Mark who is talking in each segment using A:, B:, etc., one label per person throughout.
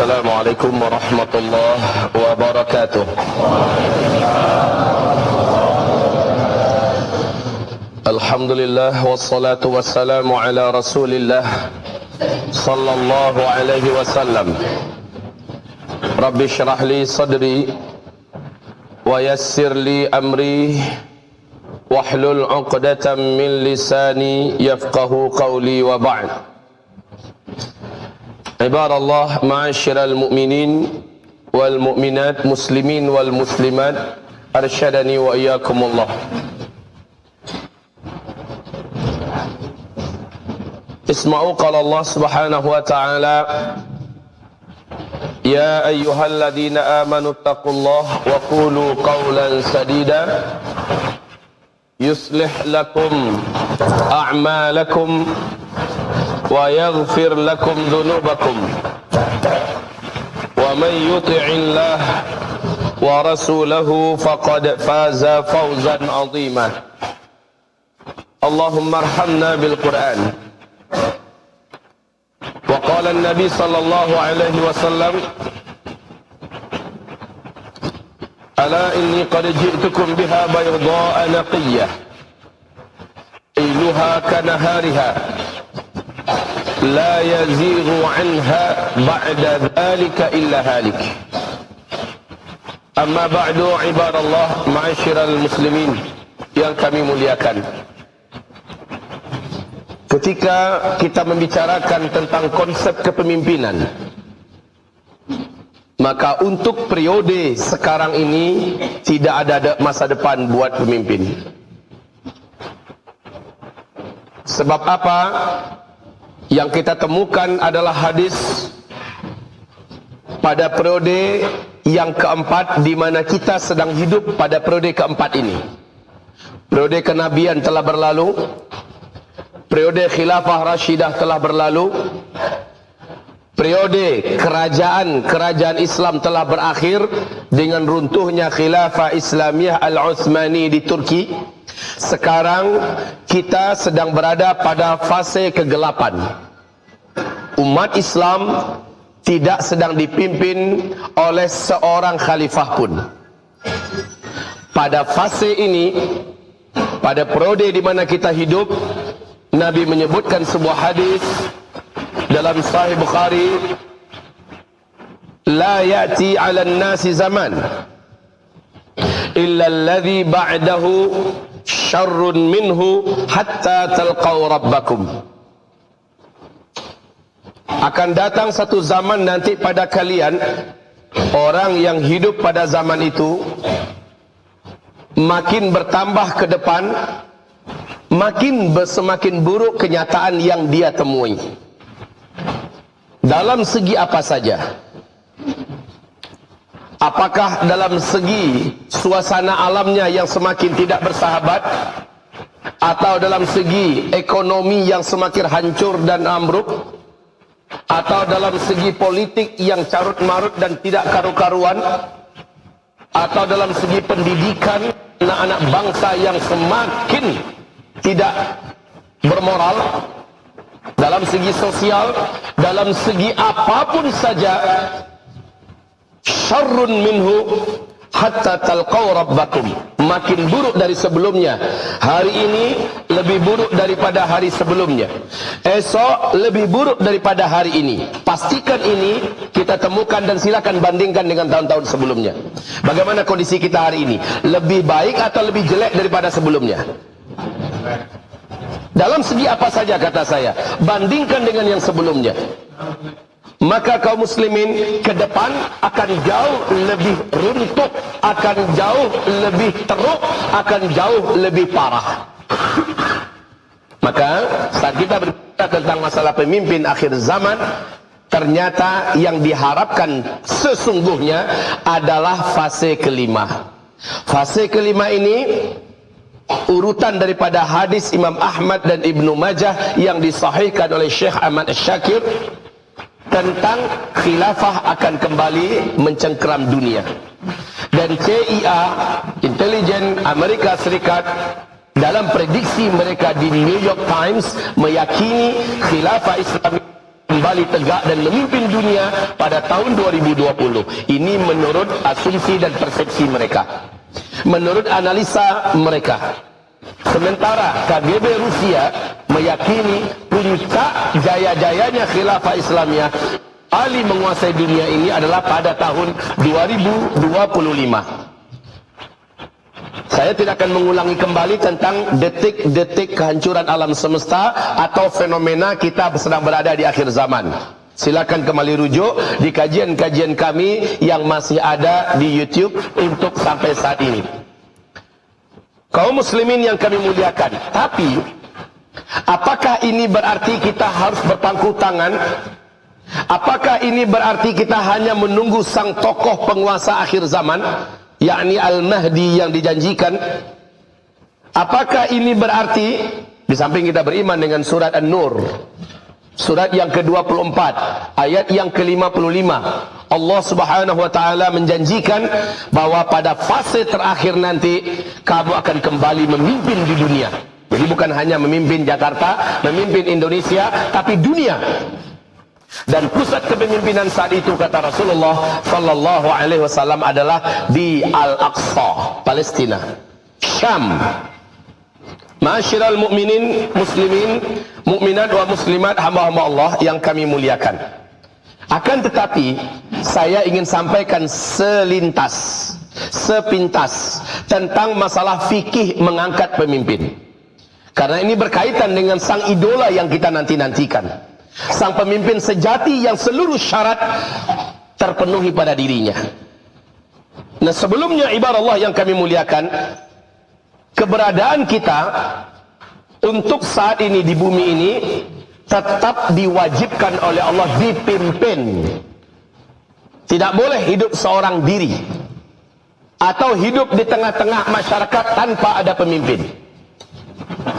A: Assalamualaikum warahmatullahi wabarakatuh. Alhamdulillah wassalatu wassalamu ala Rasulillah sallallahu alaihi wasallam. Rabbi shrah li sadri wa yassir li amri wahlul 'uqdatam min lisani yafqahu qawli wa ba'd. Ibadallah, ma'asyiral mu'minin wal mu'minat, muslimin wal muslimat, arsyadani wa iyyakumullah. Isma'u qala Allah subhanahu wa ta'ala, ya ayyuhalladzina amanu taqullaha wa qulu qawlan sadida yuslih lakum a'malakum wa yaghfir lakum dhunubakum wa man yuti'illah wa rasulahu faqad faza fawzan 'azima. Allahumma arhamna bil Qur'an. Wa qala an-nabi sallallahu alaihi wasallam, ala inni qad ji'tukum biha bayda'a naqiyyah iluha kanahariha la yazighu anha ba'da dhalika illa halik. Amma ba'du, ibadallah, ma'asyiral muslimin yang kami muliakan. Ketika kita membicarakan tentang konsep kepemimpinan, maka untuk periode sekarang ini tidak ada masa depan buat pemimpin. Sebab apa? Yang kita temukan adalah hadis pada periode yang keempat, di mana kita sedang hidup pada periode keempat ini. Periode kenabian telah berlalu, periode khilafah rasyidah telah berlalu, periode kerajaan Islam telah berakhir dengan runtuhnya khilafah Islamiyah Al-Utsmani di Turki. Sekarang kita sedang berada pada fase kegelapan. Umat Islam tidak sedang dipimpin oleh seorang khalifah pun. Pada fase ini, pada periode di mana kita hidup, Nabi menyebutkan sebuah hadis dalam Sahih Bukhari, la ya'ti 'alan nasi zaman illa alladhi ba'dahu syarrun minhu hatta talqaw rabbakum. Akan datang satu zaman nanti pada kalian, orang yang hidup pada zaman itu makin bertambah ke depan, semakin buruk kenyataan yang dia temui. Dalam segi apa saja? Apakah dalam segi suasana alamnya yang semakin tidak bersahabat, atau dalam segi ekonomi yang semakin hancur dan ambruk, atau dalam segi politik yang carut marut dan tidak karu-karuan, atau dalam segi pendidikan anak-anak bangsa yang semakin tidak bermoral, dalam segi sosial, dalam segi apapun saja, syarrun minhu hatta talqaw rabbakum, makin buruk dari sebelumnya. Hari ini lebih buruk daripada hari sebelumnya, esok lebih buruk daripada hari ini. Pastikan ini kita temukan dan silakan bandingkan dengan tahun-tahun sebelumnya. Bagaimana kondisi kita hari ini? Lebih baik atau lebih jelek daripada sebelumnya? Dalam segi apa saja, kata saya, bandingkan dengan yang sebelumnya. Maka kaum muslimin ke depan akan jauh lebih runtuh, akan jauh lebih teruk, akan jauh lebih parah. Maka saat kita berbicara tentang masalah pemimpin akhir zaman, ternyata yang diharapkan sesungguhnya adalah fase kelima. Fase kelima ini urutan daripada hadis Imam Ahmad dan Ibnu Majah yang disahihkan oleh Syekh Ahmad Syakir tentang khilafah akan kembali mencengkeram dunia. Dan CIA, intelijen Amerika Serikat, dalam prediksi mereka di New York Times meyakini khilafah Islam kembali tegak dan memimpin dunia pada tahun 2020. Ini menurut asumsi dan persepsi mereka, menurut analisa mereka. Sementara KGB Rusia meyakini puncak jaya-jayanya khilafah Islamiyah, Ali menguasai dunia ini adalah pada tahun 2025. Saya tidak akan mengulangi kembali tentang detik-detik kehancuran alam semesta atau fenomena kita sedang berada di akhir zaman. Silakan kembali rujuk di kajian-kajian kami yang masih ada di YouTube untuk sampai saat ini. Kaum muslimin yang kami muliakan, tapi apakah ini berarti kita harus berpangku tangan? Apakah ini berarti kita hanya menunggu sang tokoh penguasa akhir zaman, yakni Al-Mahdi yang dijanjikan? Apakah ini berarti, di samping kita beriman dengan surat An-Nur, surat yang ke-24, ayat yang ke-55, Allah Subhanahu wa taala menjanjikan bahwa pada fase terakhir nanti kamu akan kembali memimpin di dunia. Jadi bukan hanya memimpin Jakarta, memimpin Indonesia, tapi dunia. Dan pusat kepemimpinan saat itu, kata Rasulullah sallallahu alaihi wasallam, adalah di Al-Aqsa, Palestina, Syam. Ma'asyiral mukminin, muslimin, mukminat wa muslimat, hamba-hamba Allah yang kami muliakan. Akan tetapi saya ingin sampaikan selintas, sepintas tentang masalah fikih mengangkat pemimpin. Karena ini berkaitan dengan sang idola yang kita nanti-nantikan. Sang pemimpin sejati yang seluruh syarat terpenuhi pada dirinya. Nah, sebelumnya ibarat Allah yang kami muliakan, keberadaan kita untuk saat ini di bumi ini tetap diwajibkan oleh Allah dipimpin. Tidak boleh hidup seorang diri atau hidup di tengah-tengah masyarakat tanpa ada pemimpin.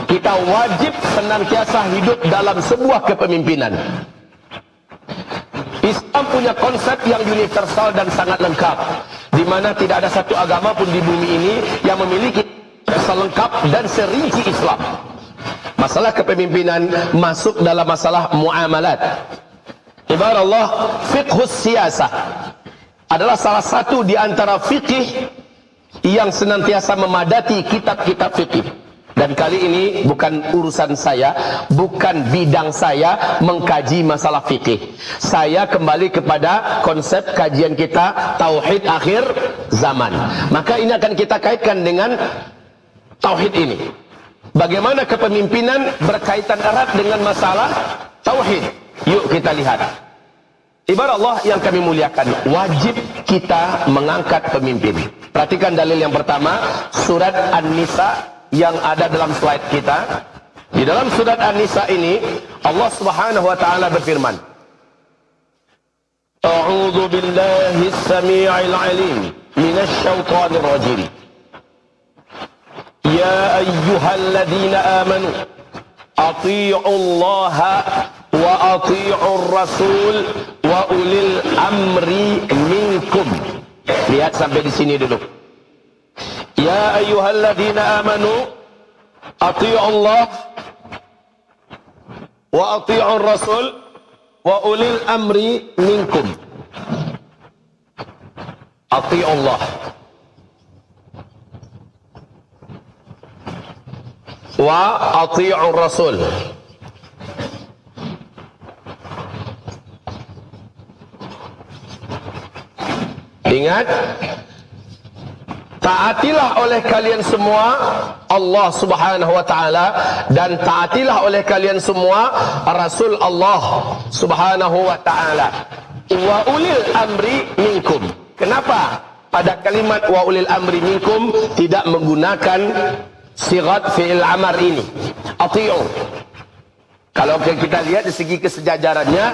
A: Kita wajib senantiasa hidup dalam sebuah kepemimpinan. Islam punya konsep yang universal dan sangat lengkap, di mana tidak ada satu agama pun di bumi ini yang memiliki selengkap dan serinci Islam. Masalah kepemimpinan masuk dalam masalah muamalat. Ibarat Allah, fiqhus siyasah adalah salah satu di antara fikih yang senantiasa memadati kitab-kitab fikih. Dan kali ini bukan urusan saya, bukan bidang saya mengkaji masalah fikih. Saya kembali kepada konsep kajian kita tauhid akhir zaman. Maka ini akan kita kaitkan dengan tauhid ini. Bagaimana kepemimpinan berkaitan erat dengan masalah tauhid. Yuk kita lihat. Ibarat Allah yang kami muliakan, wajib kita mengangkat pemimpin. Perhatikan dalil yang pertama, surat An-Nisa yang ada dalam slide kita. Di dalam surat An-Nisa ini Allah Subhanahu wa taala berfirman, A'udzu billahi as-sami'il 'alim minasy syaithanir rajim. Ya ayyuhalladzina amanu athi'ullaha wa athi'ur rasul wa ulil amri minkum. Lihat sampai di sini dulu. Ya ayyuhalladzina amanu ati'u Allah wa ati'ur rasul wa ulil amri minkum. Ati'u Allah wa ati'ur rasul. Ingat, taatilah oleh kalian semua Allah Subhanahu wa taala, dan taatilah oleh kalian semua Rasul Allah Subhanahu wa taala. Wa ulil amri minkum. Kenapa pada kalimat wa ulil amri minkum tidak menggunakan sigat fi'il amar ini? Ati'u. Kalau kita lihat di segi kesejajarannya,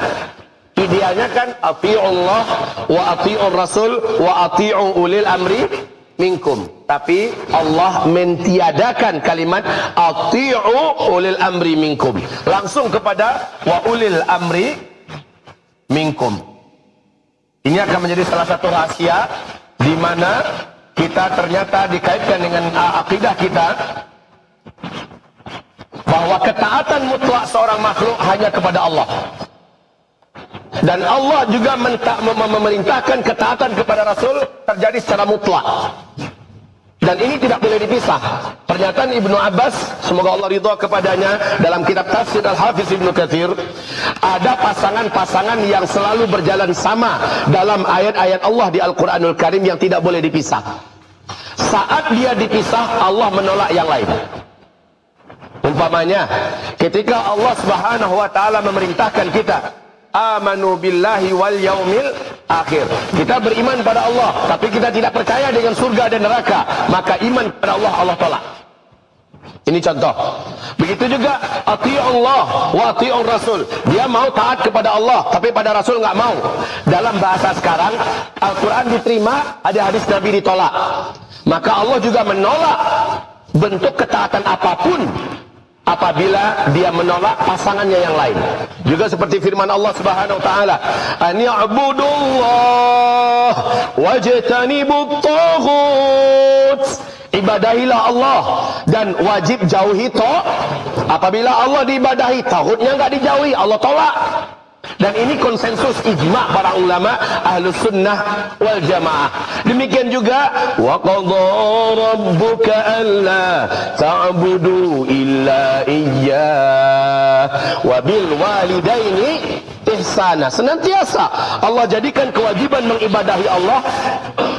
A: idealnya kan ati'u Allah wa ati'ur rasul wa ati'u ulil amri minkum. Tapi Allah mentiadakan kalimat ati'u ulil amri minkum, langsung kepada wa ulil amri minkum. Ini akan menjadi salah satu rahasia di mana kita ternyata dikaitkan dengan akidah kita bahwa ketaatan mutlak seorang makhluk hanya kepada Allah. Dan Allah juga memerintahkan ketaatan kepada Rasul terjadi secara mutlak. Dan ini tidak boleh dipisah. Pernyataan Ibnu Abbas, semoga Allah ridha kepadanya, dalam kitab Tafsir Al-Hafiz Ibnu Katsir, ada pasangan-pasangan yang selalu berjalan sama dalam ayat-ayat Allah di Al-Quranul Karim yang tidak boleh dipisah. Saat dia dipisah, Allah menolak yang lain. Umpamanya, ketika Allah Subhanahu wa taala memerintahkan kita amanu billahi wal yaumil akhir, kita beriman pada Allah tapi kita tidak percaya dengan surga dan neraka, maka iman pada Allah Allah tolak. Ini contoh. Begitu juga ati'ullah wa ati'ur rasul, dia mau taat kepada Allah tapi pada Rasul nggak mau. Dalam bahasa sekarang, Al-Quran diterima, ada hadis Nabi ditolak, maka Allah juga menolak bentuk ketaatan apapun apabila dia menolak pasangannya yang lain. Juga seperti firman Allah Subhanahu wa taala, "An ya'budullah wajtanibut taghut." Ibadahilah Allah dan wajib jauhi taghut. Apabila Allah diibadahi, taghutnya enggak dijauhi, Allah tolak. Dan ini konsensus ijma' para ulama ahlus sunnah wal jamaah. Demikian juga wa qadha rabbuka alla ta'budu illa iyyah wa bil walidaini ihsana. Senantiasa Allah jadikan kewajiban mengibadahi Allah,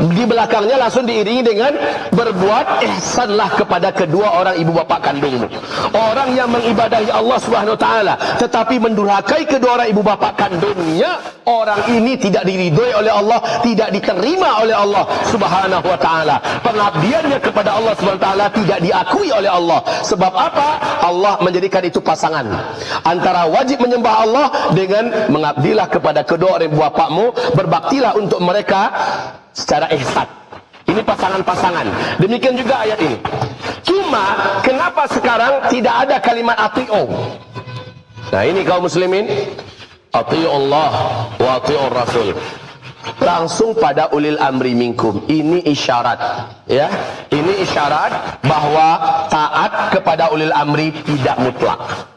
A: di belakangnya langsung diiringi dengan berbuat ihsanlah kepada kedua orang ibu bapa kandungmu. Orang yang mengibadahi Allah Subhanahu wa taala tetapi mendurhakai kedua orang ibu bapa kandungnya, orang ini tidak diridhoi oleh Allah, tidak diterima oleh Allah Subhanahu wa taala. Pengabdiannya kepada Allah Subhanahu wa taala tidak diakui oleh Allah. Sebab apa? Allah menjadikan itu pasangan antara wajib menyembah Allah dengan mengabdilah kepada kedua orang ibu bapakmu, berbaktilah untuk mereka secara ihsan. Ini pasangan-pasangan. Demikian juga ayat ini. Cuma kenapa sekarang tidak ada kalimat ati'u? Nah, ini kaum muslimin, ati'ullah wa ati'ur rasul. Langsung pada ulil amri minkum. Ini isyarat, ya. Ini isyarat bahwa taat kepada ulil amri tidak mutlak.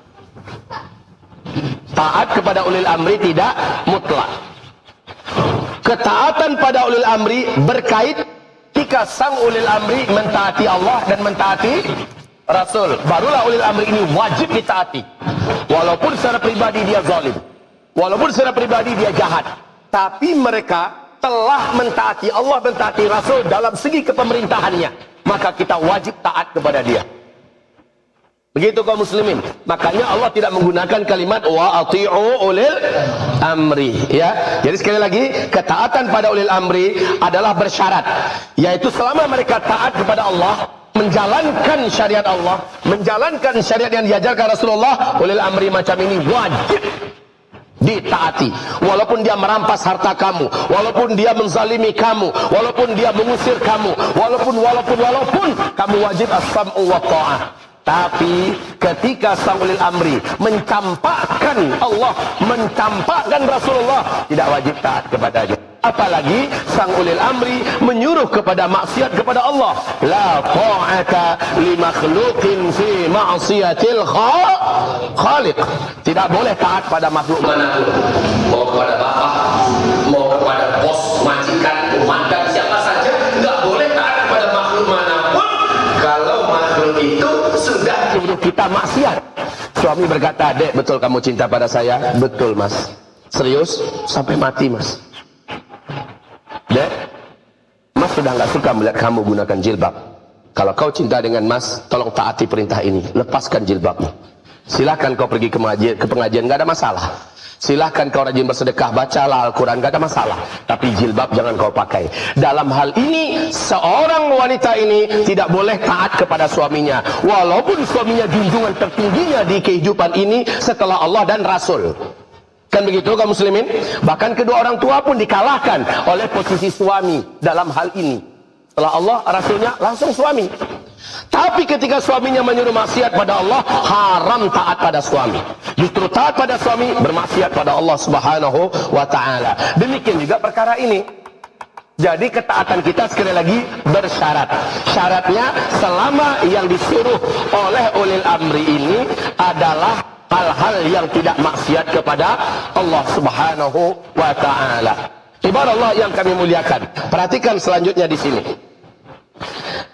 A: Taat kepada ulil amri tidak mutlak. Ketaatan pada ulil amri berkait jika sang ulil amri mentaati Allah dan mentaati Rasul, barulah ulil amri ini wajib ditaati. Walaupun secara pribadi dia zalim, walaupun secara pribadi dia jahat, tapi mereka telah mentaati Allah, mentaati Rasul dalam segi kepemerintahannya, maka kita wajib taat kepada dia. Begitu kaum muslimin. Makanya Allah tidak menggunakan kalimat wa ati'u ulil amri, ya. Jadi sekali lagi, ketaatan pada ulil amri adalah bersyarat, yaitu selama mereka taat kepada Allah, menjalankan syariat Allah, menjalankan syariat yang diajarkan Rasulullah, ulil amri macam ini wajib ditaati. Walaupun dia merampas harta kamu, walaupun dia menzalimi kamu, walaupun dia mengusir kamu, walaupun kamu wajib as-sam'u wa ta'ah. Tapi ketika sang ulil amri mencampakkan Allah, mencampakkan Rasulullah, tidak wajib taat kepadanya. Apalagi sang ulil amri menyuruh kepada maksiat kepada Allah. La ta'ata li makhluqin fi ma'siyatil khaliq. Tidak boleh taat pada makhluk manapun. Mau kepada bapak, mau kepada bos, majikan, komandan, siapa saja, enggak boleh taat kepada makhluk manapun kalau makhluk itu sudah menyuruh kita maksiat. Suami berkata, "Dek, betul kamu cinta pada saya?" "Betul, Mas." "Serius?" "Sampai mati, Mas." "Dek, Mas sudah nggak suka melihat kamu gunakan jilbab. Kalau kau cinta dengan Mas, tolong taati perintah ini. Lepaskan jilbabmu. Silahkan kau pergi ke pengajian, nggak ada masalah. Silahkan kau rajin bersedekah, bacalah Al-Quran, gak ada masalah. Tapi jilbab jangan kau pakai." Dalam hal ini, seorang wanita ini tidak boleh taat kepada suaminya, walaupun suaminya junjungan tertingginya di kehidupan ini setelah Allah dan Rasul. Kan begitu kaum muslimin? Bahkan kedua orang tua pun dikalahkan oleh posisi suami dalam hal ini. Setelah Allah, Rasulnya, langsung suami. Tapi ketika suaminya menyuruh maksiat pada Allah, haram taat pada suami. Justru taat pada suami, bermaksiat pada Allah Subhanahu wa ta'ala. Demikian juga perkara ini. Jadi ketaatan kita sekali lagi bersyarat. Syaratnya selama yang disuruh oleh ulil amri ini adalah hal-hal yang tidak maksiat kepada Allah Subhanahu wa taala. Ibarat Allah yang kami muliakan. Perhatikan selanjutnya di sini.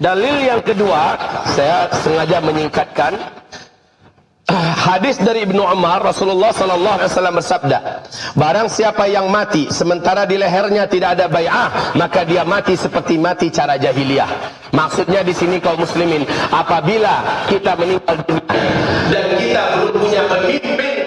A: Dalil yang kedua, saya sengaja menyingkatkan. Hadis dari Ibnu Umar, Rasulullah sallallahu alaihi wasallam bersabda, barang siapa yang mati sementara di lehernya tidak ada bai'ah, maka dia mati seperti mati cara jahiliyah. Maksudnya di sini kaum muslimin, apabila kita meninggal dunia dan kita belum punya pemimpin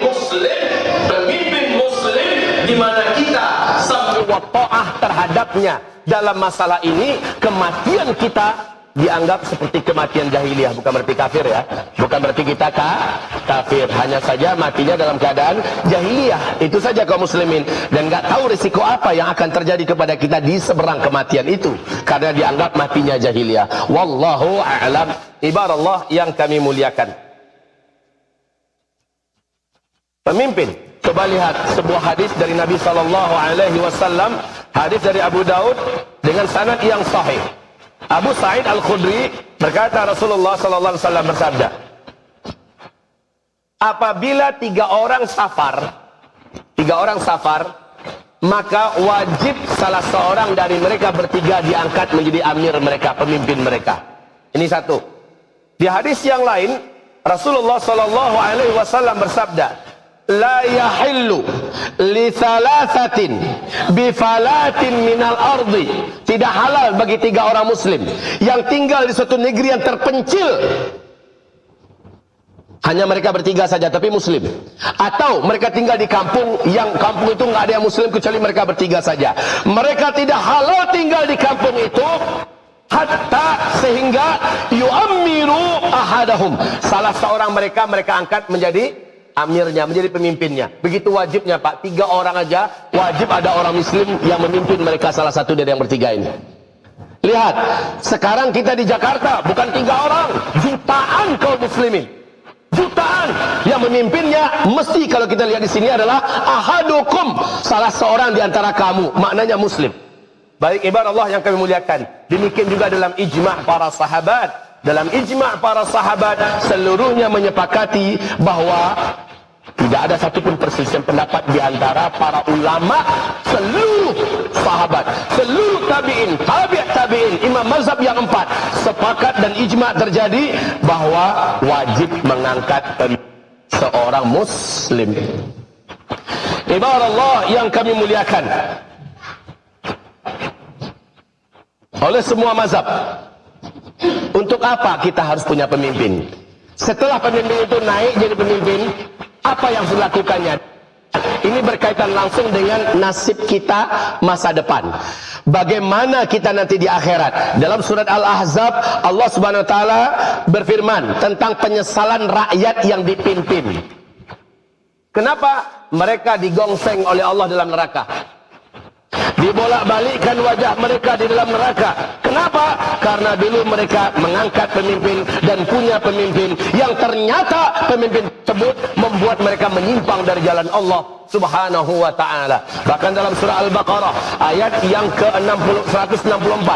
A: muslim di mana kita sambil ta'ah terhadapnya dalam masalah ini, kematian kita dianggap seperti kematian jahiliyah. Bukan berarti kafir ya, bukan berarti kita kafir, hanya saja matinya dalam keadaan jahiliyah. Itu saja kaum muslimin, dan nggak tahu risiko apa yang akan terjadi kepada kita di seberang kematian itu karena dianggap matinya jahiliyah. Wallahu a'lam. Ibarat Allah yang kami muliakan. Pemimpin, coba lihat sebuah hadis dari Nabi sallallahu alaihi wasallam, hadis dari Abu Daud dengan sanad yang sahih. Abu Sa'id Al-Khudri berkata, Rasulullah sallallahu alaihi wasallam bersabda, apabila tiga orang safar, maka wajib salah seorang dari mereka bertiga diangkat menjadi amir mereka, pemimpin mereka. Ini satu. Di hadis yang lain, Rasulullah sallallahu alaihi wasallam bersabda, la yahillu li thalathatin bifalatin minal ardi, tidak halal bagi tiga orang muslim yang tinggal di suatu negeri yang terpencil, hanya mereka bertiga saja tapi muslim, atau mereka tinggal di kampung yang kampung itu nggak ada yang muslim kecuali mereka bertiga saja. Mereka tidak halal tinggal di kampung itu hatta sehingga yu'ammiru ahadahum, salah seorang mereka angkat menjadi amirnya, menjadi pemimpinnya. Begitu wajibnya Pak, tiga orang aja wajib ada orang muslim yang memimpin mereka, salah satu dari yang bertiga ini. Lihat, sekarang kita di Jakarta bukan tiga orang, jutaan kaum muslimin, jutaan yang memimpinnya. Mesti kalau kita lihat di sini adalah ahadukum, salah seorang di antara kamu, maknanya muslim. Baik ibarat Allah yang kami muliakan, demikian juga dalam ijma' para sahabat. Dalam ijma' para sahabat, seluruhnya menyepakati bahwa tidak ada satupun perselisihan pendapat di antara para ulama, seluruh sahabat, seluruh tabi'in, tabi'in, imam mazhab yang empat, sepakat dan ijma' terjadi bahwa wajib mengangkat seorang muslim. Ibarat Allah yang kami muliakan, oleh semua mazhab, untuk apa kita harus punya pemimpin? Setelah pemimpin itu naik jadi pemimpin, apa yang harus dilakukannya? Ini berkaitan langsung dengan nasib kita masa depan. Bagaimana kita nanti di akhirat? Dalam surat Al-Ahzab, Allah Subhanahu wa taala berfirman tentang penyesalan rakyat yang dipimpin. Kenapa mereka digongseng oleh Allah dalam neraka? Dibolak-balikkan wajah mereka di dalam neraka. Kenapa? Karena dulu mereka mengangkat pemimpin dan punya pemimpin yang ternyata pemimpin tersebut membuat mereka menyimpang dari jalan Allah Subhanahu wa taala. Bahkan dalam surah Al-Baqarah ayat yang ke-164,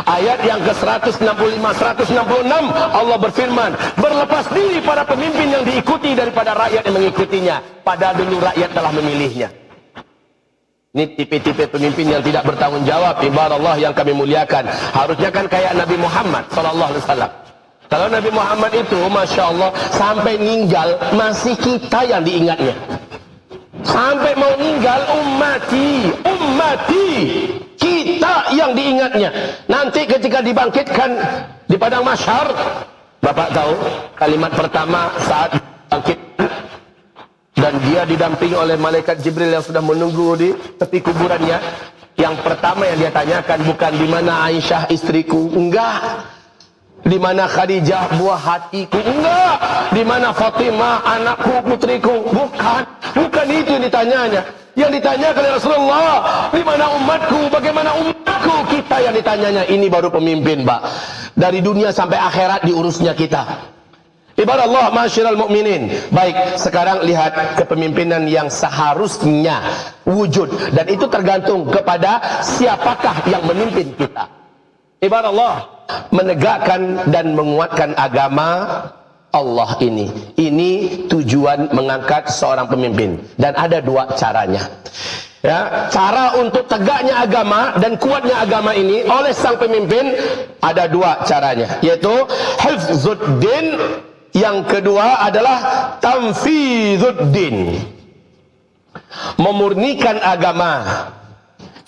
A: ayat yang ke-165, 166, Allah berfirman, berlepas diri para pemimpin yang diikuti daripada rakyat yang mengikutinya, padahal dulu rakyat telah memilihnya. Ini tipe-tipe pemimpin yang tidak bertanggung jawab. Ibarat Allah yang kami muliakan, harusnya kan kayak Nabi Muhammad sallallahu alaihi wasallam. Kalau Nabi Muhammad itu Masya Allah sampai meninggal masih kita yang diingatnya. Sampai mau meninggal, ummati kita yang diingatnya. Nanti ketika dibangkitkan di padang mahsyar, Bapak tahu kalimat pertama saat bangkit, dan dia didampingi oleh malaikat Jibril yang sudah menunggu di tepi kuburannya. Yang pertama yang dia tanyakan bukan di mana Aisyah istriku, enggak. Di mana Khadijah buah hatiku, enggak. Di mana Fatimah anakku, putriku, bukan. Bukan itu yang ditanyanya. Yang ditanyakan oleh Rasulullah, di mana umatku, bagaimana umatku, kita yang ditanyanya. Ini baru pemimpin, Pak. Dari dunia sampai akhirat diurusnya kita. Ibarat Allah, masyiral mukminin. Baik, sekarang lihat kepemimpinan yang seharusnya wujud, dan itu tergantung kepada siapakah yang memimpin kita. Ibarat Allah, menegakkan dan menguatkan agama Allah ini. Ini tujuan mengangkat seorang pemimpin. Dan ada dua caranya. Ya, cara untuk tegaknya agama dan kuatnya agama ini oleh sang pemimpin ada dua caranya, yaitu hifzuddin, yang kedua adalah tanfizuddin, memurnikan agama.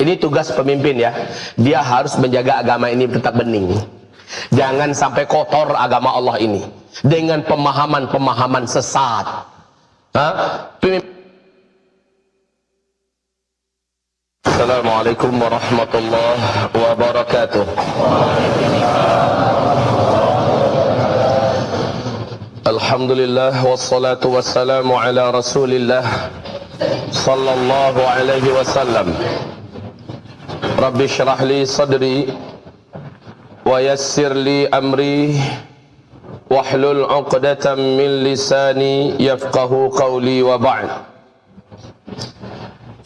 A: Ini tugas pemimpin ya, dia harus menjaga agama ini tetap bening, jangan sampai kotor agama Allah ini dengan pemahaman-pemahaman sesat. Assalamualaikum warahmatullahi wabarakatuh. Alhamdulillah wassalatu wassalamu ala Rasulillah sallallahu alaihi wasallam. Rabbi shrah li sadri wa yassir li amri wahlul 'uqdatam min lisani yafqahu qawli wa ba'd.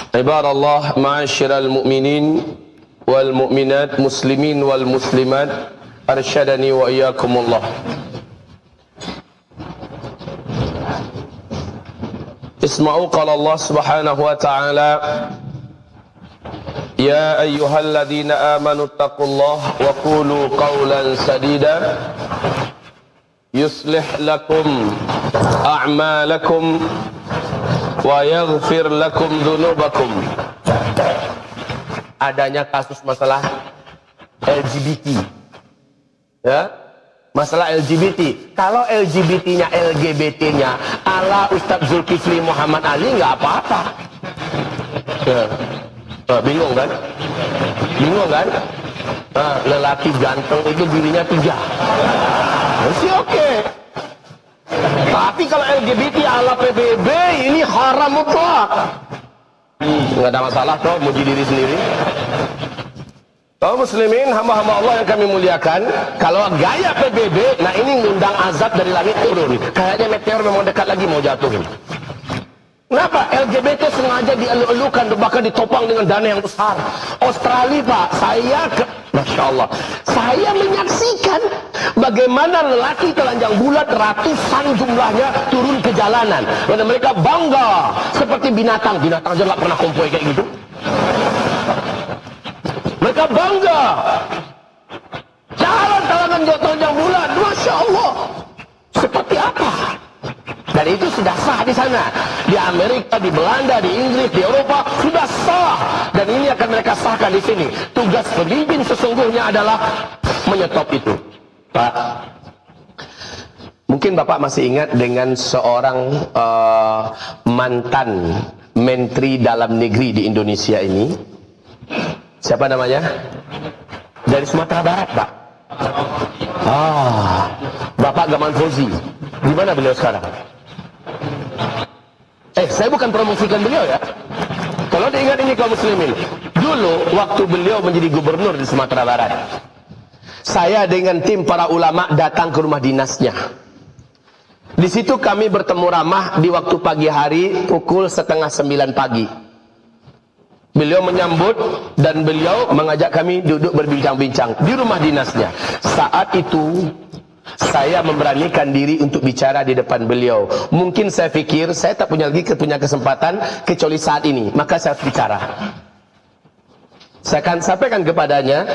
A: Ibadallah, ma'asyiral mu'minin wal mu'minat, muslimin wal muslimat, arsyadani wa iyyakumullah. Isma'u qala Allah subhanahu wa ta'ala, ya ayyuhalladzina amanu taqullaha wa qulu qawlan sadida yuslih lakum a'malakum wa yaghfir lakum dzunubakum. Adanya kasus masalah LGBT, ya, masalah LGBT. Kalau LGBT-nya, LGBT-nya ala Ustaz Zulkifli Muhammad Ali, nggak apa-apa. Ya. Bingung kan? Bingung kan? Lelaki ganteng itu dirinya 3. Masih oke. Tapi kalau LGBT ala PBB ini haram mutlak. Nggak ada masalah toh, muji diri sendiri. Kaum muslimin, hamba-hamba Allah yang kami muliakan, kalau gaya PBB, nah ini ngundang azab dari langit turun. Kayaknya meteor memang dekat lagi mau jatuhin. Kenapa? LGBT sengaja dielu-elukan, bahkan ditopang dengan dana yang besar. Australia Pak, Masya Allah, saya menyaksikan bagaimana lelaki telanjang bulat ratusan jumlahnya turun ke jalanan. Dan mereka bangga seperti binatang. Binatang aja nggak pernah kompoi kayak gitu. Mereka bangga jalan telanjang bulat, Masya Allah. Seperti apa? Dan itu sudah sah di sana, di Amerika, di Belanda, di Inggris, di Eropa sudah sah. Dan ini akan mereka sahkan di sini. Tugas pemimpin sesungguhnya adalah menyetop itu. Pak, mungkin Bapak masih ingat dengan seorang mantan Menteri Dalam Negeri di Indonesia ini. Siapa namanya? Dari Sumatera Barat, Pak. Bapak Gaman Fauzi. Di mana beliau sekarang? Saya bukan promosikan beliau ya. Kalau diingat ini kaum muslimin, dulu waktu beliau menjadi gubernur di Sumatera Barat, saya dengan tim para ulama datang ke rumah dinasnya. Di situ kami bertemu ramah di waktu pagi hari pukul 8:30 pagi. Beliau menyambut dan beliau mengajak kami duduk berbincang-bincang di rumah dinasnya. Saat itu saya memberanikan diri untuk bicara di depan beliau. Mungkin saya pikir saya tak punya kesempatan kecuali saat ini, maka saya harus bicara. Saya akan sampaikan kepadanya,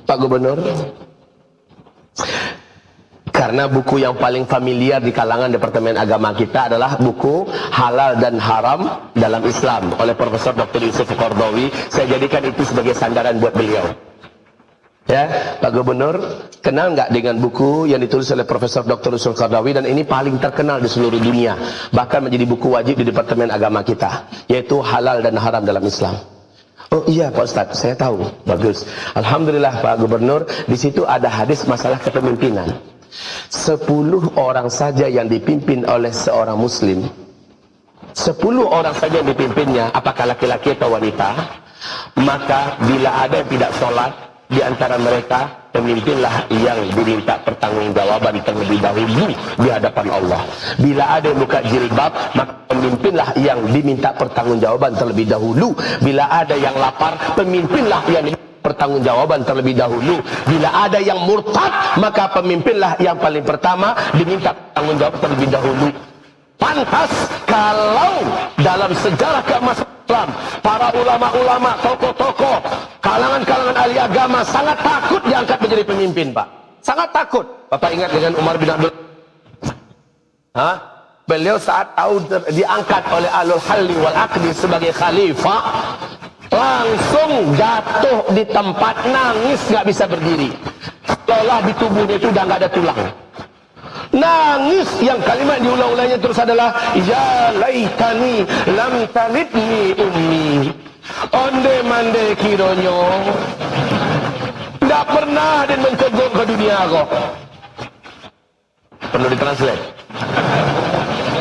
A: Pak Gubernur, karena buku yang paling familiar di kalangan Departemen Agama kita adalah buku Halal dan Haram dalam Islam oleh Profesor Dr. Yusuf Qaradawi. Saya jadikan itu sebagai sandaran buat beliau. Ya, Pak Gubernur, kenal nggak dengan buku yang ditulis oleh Profesor Dr. Yusuf Qaradawi, dan ini paling terkenal di seluruh dunia, bahkan menjadi buku wajib di Departemen Agama kita, yaitu Halal dan Haram dalam Islam. Oh iya Pak Ustadz, saya tahu. Bagus. Alhamdulillah Pak Gubernur, di situ ada hadis masalah kepemimpinan. 10 orang saja yang dipimpin oleh seorang muslim, 10 orang saja yang dipimpinnya, apakah laki-laki atau wanita, maka bila ada yang tidak sholat di antara mereka, pemimpinlah yang diminta pertanggungjawaban terlebih dahulu di hadapan Allah. Bila ada yang buka jilbab, maka pemimpinlah yang diminta pertanggungjawaban terlebih dahulu. Bila ada yang lapar, pemimpinlah yang diminta pertanggungjawaban terlebih dahulu. Bila ada yang murtad, maka pemimpinlah yang paling pertama diminta tanggungjawab terlebih dahulu. Pantas kalau dalam sejarah keemasan Islam, para ulama-ulama, tokoh-tokoh, kalangan-kalangan ahli agama sangat takut diangkat menjadi pemimpin, Pak. Sangat takut. Bapak ingat dengan Umar bin Abdul Beliau saat tahu diangkat oleh Ahlul Halli wal Aqdi sebagai khalifah, langsung jatuh di tempat, nangis, nggak bisa berdiri. Seolah di tubuhnya itu udah nggak ada tulang. Nangis, yang kalimat diulang-ulangnya terus adalah ya laitani lam talidni ummi, onde mande kironyo nggak pernah dan mencogok ke dunia kok. Perlu ditranslate.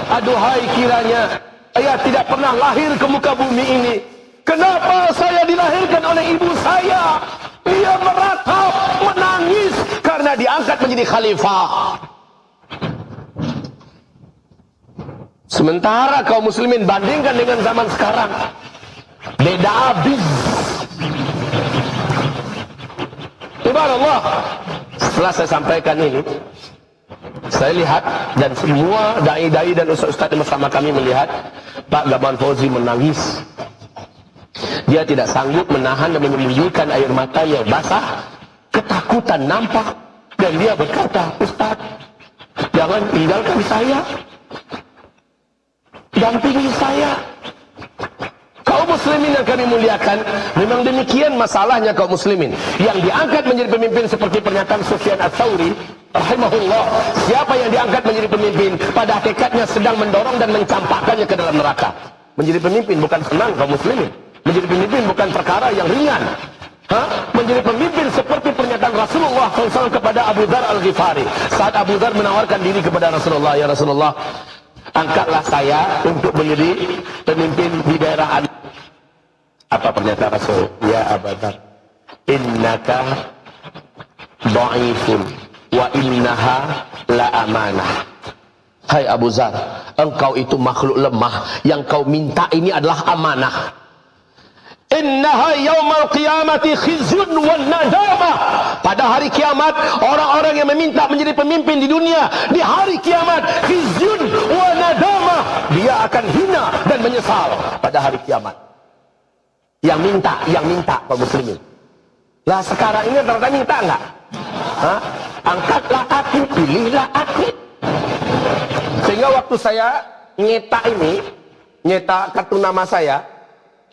A: Aduhai kiranya saya tidak pernah lahir ke muka bumi ini. Kenapa saya dilahirkan oleh ibu saya? Dia meratap, menangis karena diangkat menjadi khalifah. Sementara kaum muslimin bandingkan dengan zaman sekarang, beda habis. Subhanallah. Setelah saya sampaikan ini, saya lihat dan semua dai-dai dan ustaz-ustaz bersama kami melihat Pak Gamawan Fauzi menangis. Dia tidak sanggup menahan dan menyembunyikan air mata yang basah. Ketakutan nampak dan dia berkata, Ustaz, jangan tinggalkan saya, dampingi saya. Kaum muslimin yang kami muliakan, memang demikian masalahnya kaum muslimin yang diangkat menjadi pemimpin seperti pernyataan Sufyan Ats-Tsauri rahimahullah. Siapa yang diangkat menjadi pemimpin pada hakikatnya sedang mendorong dan mencampakkannya ke dalam neraka. Menjadi pemimpin bukan senang kaum muslimin. Menjadi pemimpin bukan perkara yang ringan. Menjadi pemimpin seperti pernyataan Rasulullah SAW kepada Abu Dzar Al-Ghifari. Saat Abu Dzar menawarkan diri kepada Rasulullah, ya Rasulullah, angkatlah saya untuk menjadi pemimpin di daerah Anda. Apa pernyataan Rasul? Ya Abu Dzar, innaka dha'ifun wa innaha la amanah. Hai Abu Dzar, engkau itu makhluk lemah, yang kau minta ini adalah amanah. Innaha yaumal qiyamati khizyun wa nadamah. Pada hari kiamat, orang-orang yang meminta menjadi pemimpin di dunia, di hari kiamat, khizyun wa nadamah, dia akan hina dan menyesal pada hari kiamat. Yang minta kaum muslimin. Lah sekarang ini ternyata minta enggak? Angkatlah aku, pilihlah aku. Sehingga waktu saya nyetak kartu nama saya,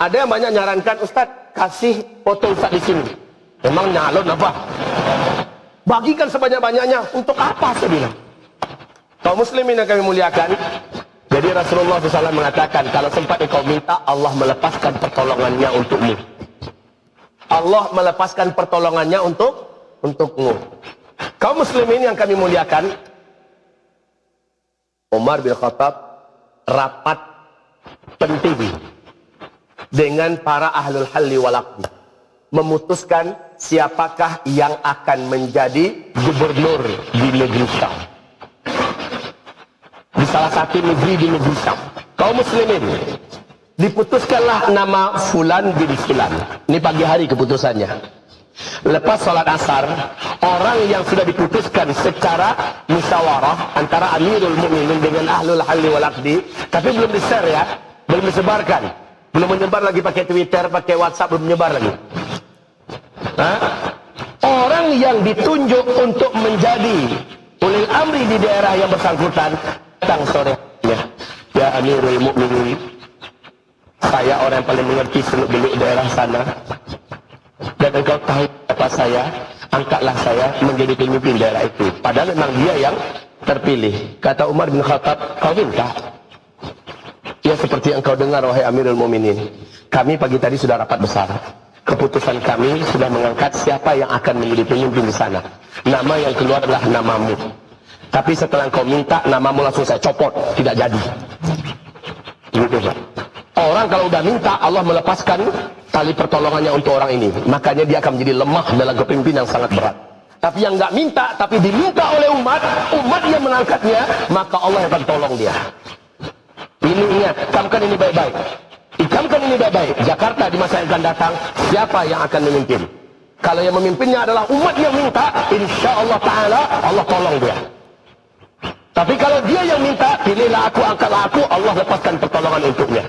A: ada yang banyak nyarankan, Ustaz, kasih foto Ustaz di sini. Memang nyalon apa? Bagikan sebanyak-banyaknya. Untuk apa saya bilang? Kaum muslimin yang kami muliakan, jadi Rasulullah SAW mengatakan, kalau sempat engkau minta, Allah melepaskan pertolongannya untukmu. Allah melepaskan pertolongannya untukmu. Kaum muslimin yang kami muliakan, Umar bin Khattab rapat penting dengan para ahlul halli wal aqdi, memutuskan siapakah yang akan menjadi gubernur di negeri Syam, di salah satu negeri di negeri Syam. Kaum muslimin, diputuskanlah nama Fulan bin Fulan. Ini pagi hari keputusannya. Lepas sholat asar, orang yang sudah diputuskan secara musyawarah antara Amirul Mukminin dengan ahlul halli wal aqdi, tapi belum di-share ya, belum disebarkan, belum menyebar lagi pakai Twitter, pakai WhatsApp, belum menyebar lagi. Orang yang ditunjuk untuk menjadi ulil amri di daerah yang bersangkutan datang sorenya, ya Amirul Mukminin, saya orang yang paling mengerti seluk-beluk daerah sana, dan engkau tahu apa saya, angkatlah saya menjadi pemimpin daerah itu. Padahal memang dia yang terpilih. Kata Umar bin Khattab, kau minta? Ya seperti yang kau dengar wahai Amirul Mukminin, kami pagi tadi sudah rapat besar. Keputusan kami sudah mengangkat siapa yang akan menjadi pemimpin di sana. Nama yang keluar adalah namamu. Tapi setelah kau minta, namamu langsung saya copot, tidak jadi. Gitu Pak. Orang kalau udah minta, Allah melepaskan tali pertolongannya untuk orang ini. Makanya dia akan menjadi lemah dalam kepemimpinan yang sangat berat. Tapi yang nggak minta, tapi diminta oleh umat yang mengangkatnya, maka Allah yang akan tolong dia. Ini ingat, camkan ini baik-baik. Camkan ini baik-baik. Jakarta di masa yang akan datang, siapa yang akan memimpin? Kalau yang memimpinnya adalah umat yang minta, insya Allah Ta'ala Allah tolong dia. Tapi kalau dia yang minta, pilihlah aku, angkatlah aku, Allah lepaskan pertolongan untuknya.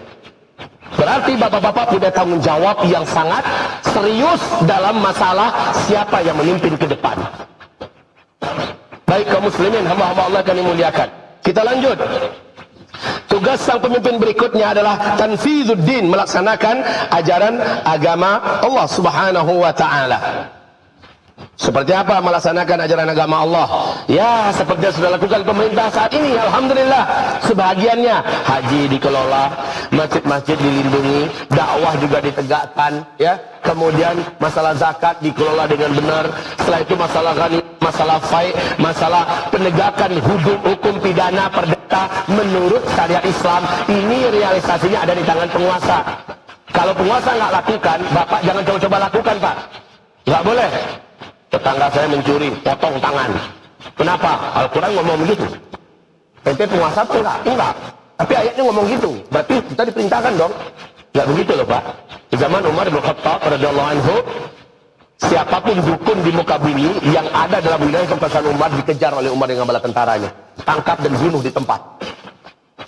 A: Berarti bapak-bapak punya tanggung jawab yang sangat serius dalam masalah siapa yang memimpin ke depan. Baik kaum muslimin, hamba-hamba Allah kami muliakan. Kita lanjut. Tugas sang pemimpin berikutnya adalah tanfizuddin, melaksanakan ajaran agama Allah Subhanahu wa taala. Seperti apa melaksanakan ajaran agama Allah? Ya, seperti yang sudah lakukan pemerintah saat ini, alhamdulillah. Sebahagiannya haji dikelola, masjid-masjid dilindungi, dakwah juga ditegakkan, ya. Kemudian masalah zakat dikelola dengan benar. Setelah itu masalah ghani, masalah fai, masalah penegakan hukum pidana perdata menurut syariat Islam. Ini realisasinya ada di tangan penguasa. Kalau penguasa nggak lakukan, Bapak jangan coba-coba lakukan, Pak. Nggak boleh. Tetangga saya mencuri, potong tangan. Kenapa? Al-Quran ngomong begitu. Ente penguasa apa enggak? Enggak. Tapi ayatnya ngomong gitu. Berarti kita diperintahkan dong. Enggak begitu loh Pak. Di zaman Umar bin Khattab radhiyallahu anhu, siapapun dukun di muka bumi yang ada dalam wilayah kekuasaan Umar dikejar oleh Umar dengan bala tentaranya. Tangkap dan bunuh di tempat.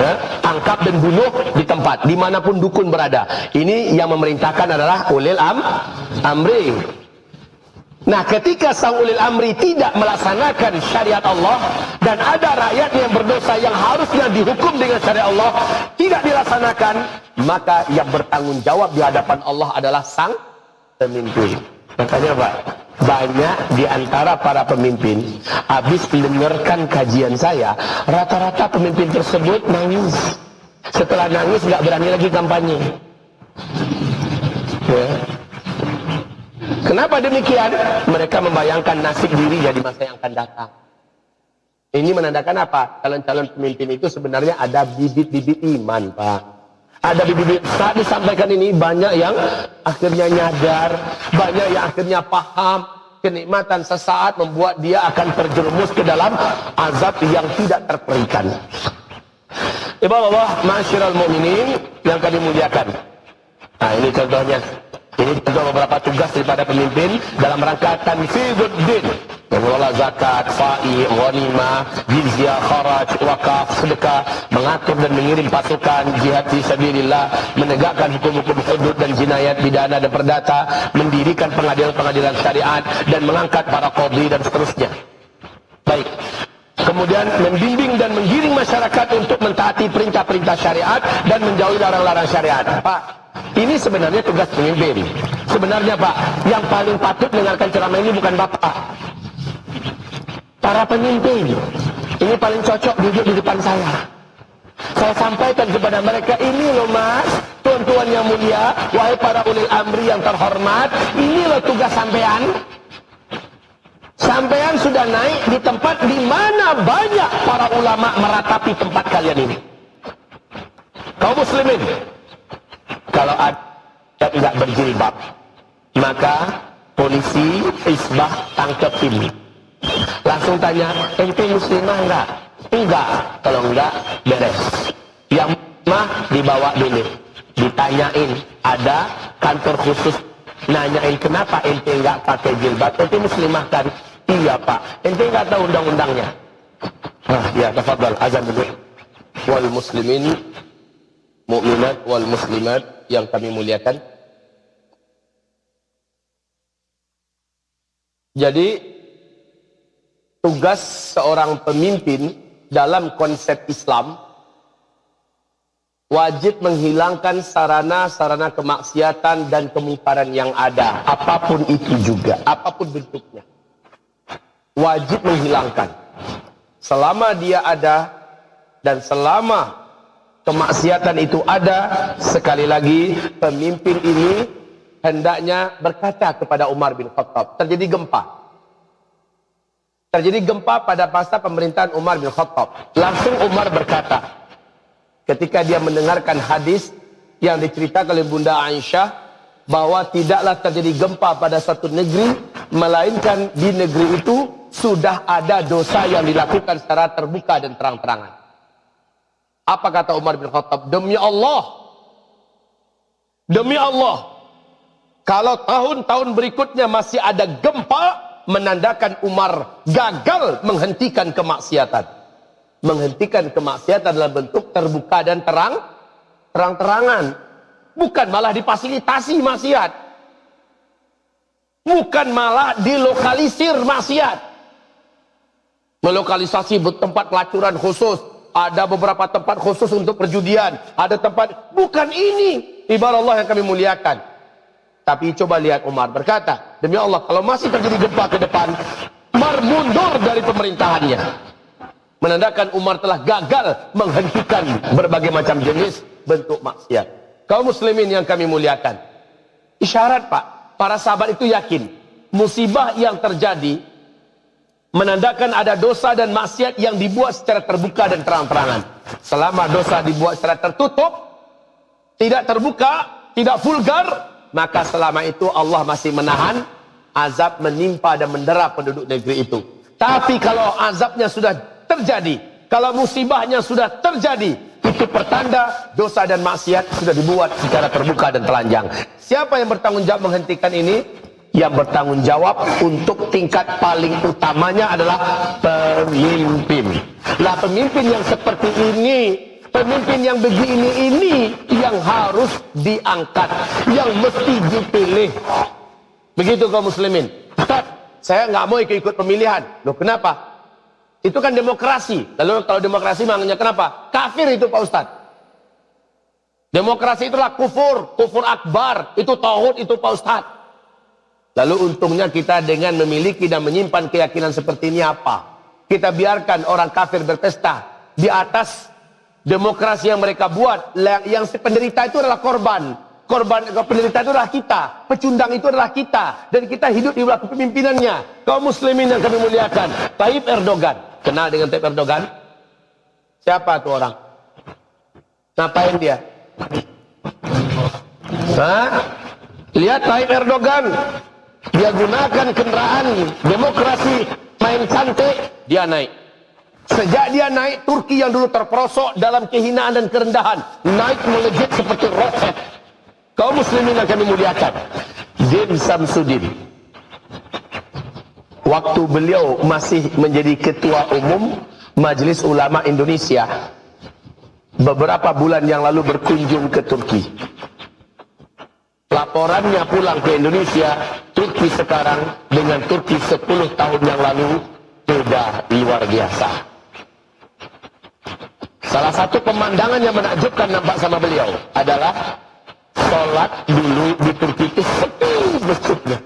A: Ya? Tangkap dan bunuh di tempat. Dimanapun dukun berada. Ini yang memerintahkan adalah ulil amri. Nah, ketika sang ulil amri tidak melaksanakan syariat Allah dan ada rakyat yang berdosa yang harusnya dihukum dengan syariat Allah tidak dilaksanakan, maka yang bertanggung jawab di hadapan Allah adalah sang pemimpin. Makanya Pak, banyak di antara para pemimpin habis mendengarkan kajian saya, rata-rata pemimpin tersebut nangis. Setelah nangis nggak berani lagi kampanye. Ya. Kenapa demikian? Mereka membayangkan nasib dirinya di masa yang akan datang. Ini menandakan apa? Calon-calon pemimpin itu sebenarnya ada bibit-bibit iman, Pak. Ada bibit-bibit. Saat disampaikan ini banyak yang akhirnya nyadar, banyak yang akhirnya paham. Kenikmatan sesaat membuat dia akan terjerumus ke dalam azab yang tidak terperikan. Ibadah ma'asyiral mu'minin yang kami muliakan. Nah, ini contohnya. Ini contoh beberapa tugas daripada pemimpin dalam rangka tanfizuddin, mengelola zakat, fa'i, ghanimah, jizyah, kharaj, wakaf, sedekah, mengatur dan mengirim pasukan, jihad fi sabilillah, menegakkan hukum-hukum hudud dan jinayat pidana dan perdata, mendirikan pengadilan-pengadilan syariat dan mengangkat para qadhi dan seterusnya. Baik. Kemudian membimbing dan menggiring masyarakat untuk mentaati perintah-perintah syariat dan menjauhi larang-larang syariat. Pak, ini sebenarnya tugas pemimpin. Sebenarnya Pak, yang paling patut mendengarkan ceramah ini bukan Bapak, para pemimpin. Ini paling cocok duduk di depan saya. Saya sampaikan kepada mereka, ini loh Mas, tuan-tuan yang mulia, wahai para ulil amri yang terhormat, ini loh tugas sampean. Sampean sudah naik di tempat di mana banyak para ulama meratapi tempat kalian ini. Kaum muslimin, kalau ada yang tidak berjilbab, maka polisi isbah tangkepin. Langsung tanya, ente muslimah enggak? Enggak. Kalau enggak, beres. Yang mah dibawa dulu, ditanyain, ada kantor khusus nanyain kenapa ente enggak pakai jilbab. Ente muslimah kan? Iya Pak. Ente enggak tahu undang-undangnya. Ya, tafadhal, azan dulu. Wal muslimin mukminat wal muslimat yang kami muliakan. Jadi tugas seorang pemimpin dalam konsep Islam wajib menghilangkan sarana-sarana kemaksiatan dan kemungkaran yang ada, apapun itu juga, apapun bentuknya. Wajib menghilangkan. Selama dia ada dan selama kemaksiatan itu ada, sekali lagi pemimpin ini hendaknya berkata kepada Umar bin Khattab. Terjadi gempa. Terjadi gempa pada masa pemerintahan Umar bin Khattab. Langsung Umar berkata, ketika dia mendengarkan hadis yang diceritakan oleh Bunda Aisyah, bahwa tidaklah terjadi gempa pada suatu negeri, melainkan di negeri itu sudah ada dosa yang dilakukan secara terbuka dan terang-terangan. Apa kata Umar bin Khattab? Demi Allah, Kalau tahun-tahun berikutnya masih ada gempa, menandakan Umar gagal menghentikan kemaksiatan. Menghentikan kemaksiatan dalam bentuk terbuka dan terang-terangan. Bukan malah difasilitasi maksiat. Bukan malah dilokalisir maksiat. Melokalisasi tempat pelacuran khusus. Ada beberapa tempat khusus untuk perjudian. Ada tempat, bukan ini. Ibarat Allah yang kami muliakan. Tapi coba lihat Umar berkata, demi Allah, kalau masih terjadi gempa ke depan, Umar mundur dari pemerintahannya. Menandakan Umar telah gagal menghentikan berbagai macam jenis bentuk maksiat. Kaum muslimin yang kami muliakan, isyarat Pak, para sahabat itu yakin musibah yang terjadi menandakan ada dosa dan maksiat yang dibuat secara terbuka dan terang-terangan. Selama dosa dibuat secara tertutup, tidak terbuka, tidak vulgar, maka selama itu Allah masih menahan azab menimpa dan mendera penduduk negeri itu. Tapi kalau azabnya sudah terjadi, kalau musibahnya sudah terjadi, itu pertanda dosa dan maksiat sudah dibuat secara terbuka dan telanjang. Siapa yang bertanggung jawab menghentikan ini? Yang bertanggung jawab untuk tingkat paling utamanya adalah pemimpin. Lah pemimpin yang seperti ini, pemimpin yang begini ini yang harus diangkat, yang mesti dipilih. Begitu kaum muslimin. Ustaz, saya nggak mau ikut pemilihan. Loh kenapa? Itu kan demokrasi. Lalu kalau demokrasi maknanya kenapa? Kafir itu Pak Ustaz. Demokrasi itulah kufur, kufur akbar. Itu tauhid itu Pak Ustaz. Lalu untungnya kita dengan memiliki dan menyimpan keyakinan seperti ini apa? Kita biarkan orang kafir berpesta di atas demokrasi yang mereka buat. Yang penderita itu adalah korban. Penderita itu adalah kita. Pecundang itu adalah kita. Dan kita hidup di bawah kepemimpinannya. Kaum muslimin yang kami muliakan. Tayyip Erdogan. Kenal dengan Tayyip Erdogan? Siapa itu orang? Ngapain dia? Hah? Lihat Tayyip Erdogan. Dia gunakan kendaraan demokrasi, main cantik, dia naik. Sejak dia naik, Turki yang dulu terperosok dalam kehinaan dan kerendahan, naik melejit seperti roket. Kaum muslimin yang kami muliakan, Din Samsudin, waktu beliau masih menjadi ketua umum Majelis Ulama Indonesia, beberapa bulan yang lalu berkunjung ke Turki. Laporannya pulang ke Indonesia, Turki sekarang dengan Turki 10 tahun yang lalu beda luar biasa. Salah satu pemandangan yang menakjubkan nampak sama beliau adalah sholat dulu di Turki itu sepi masjidnya.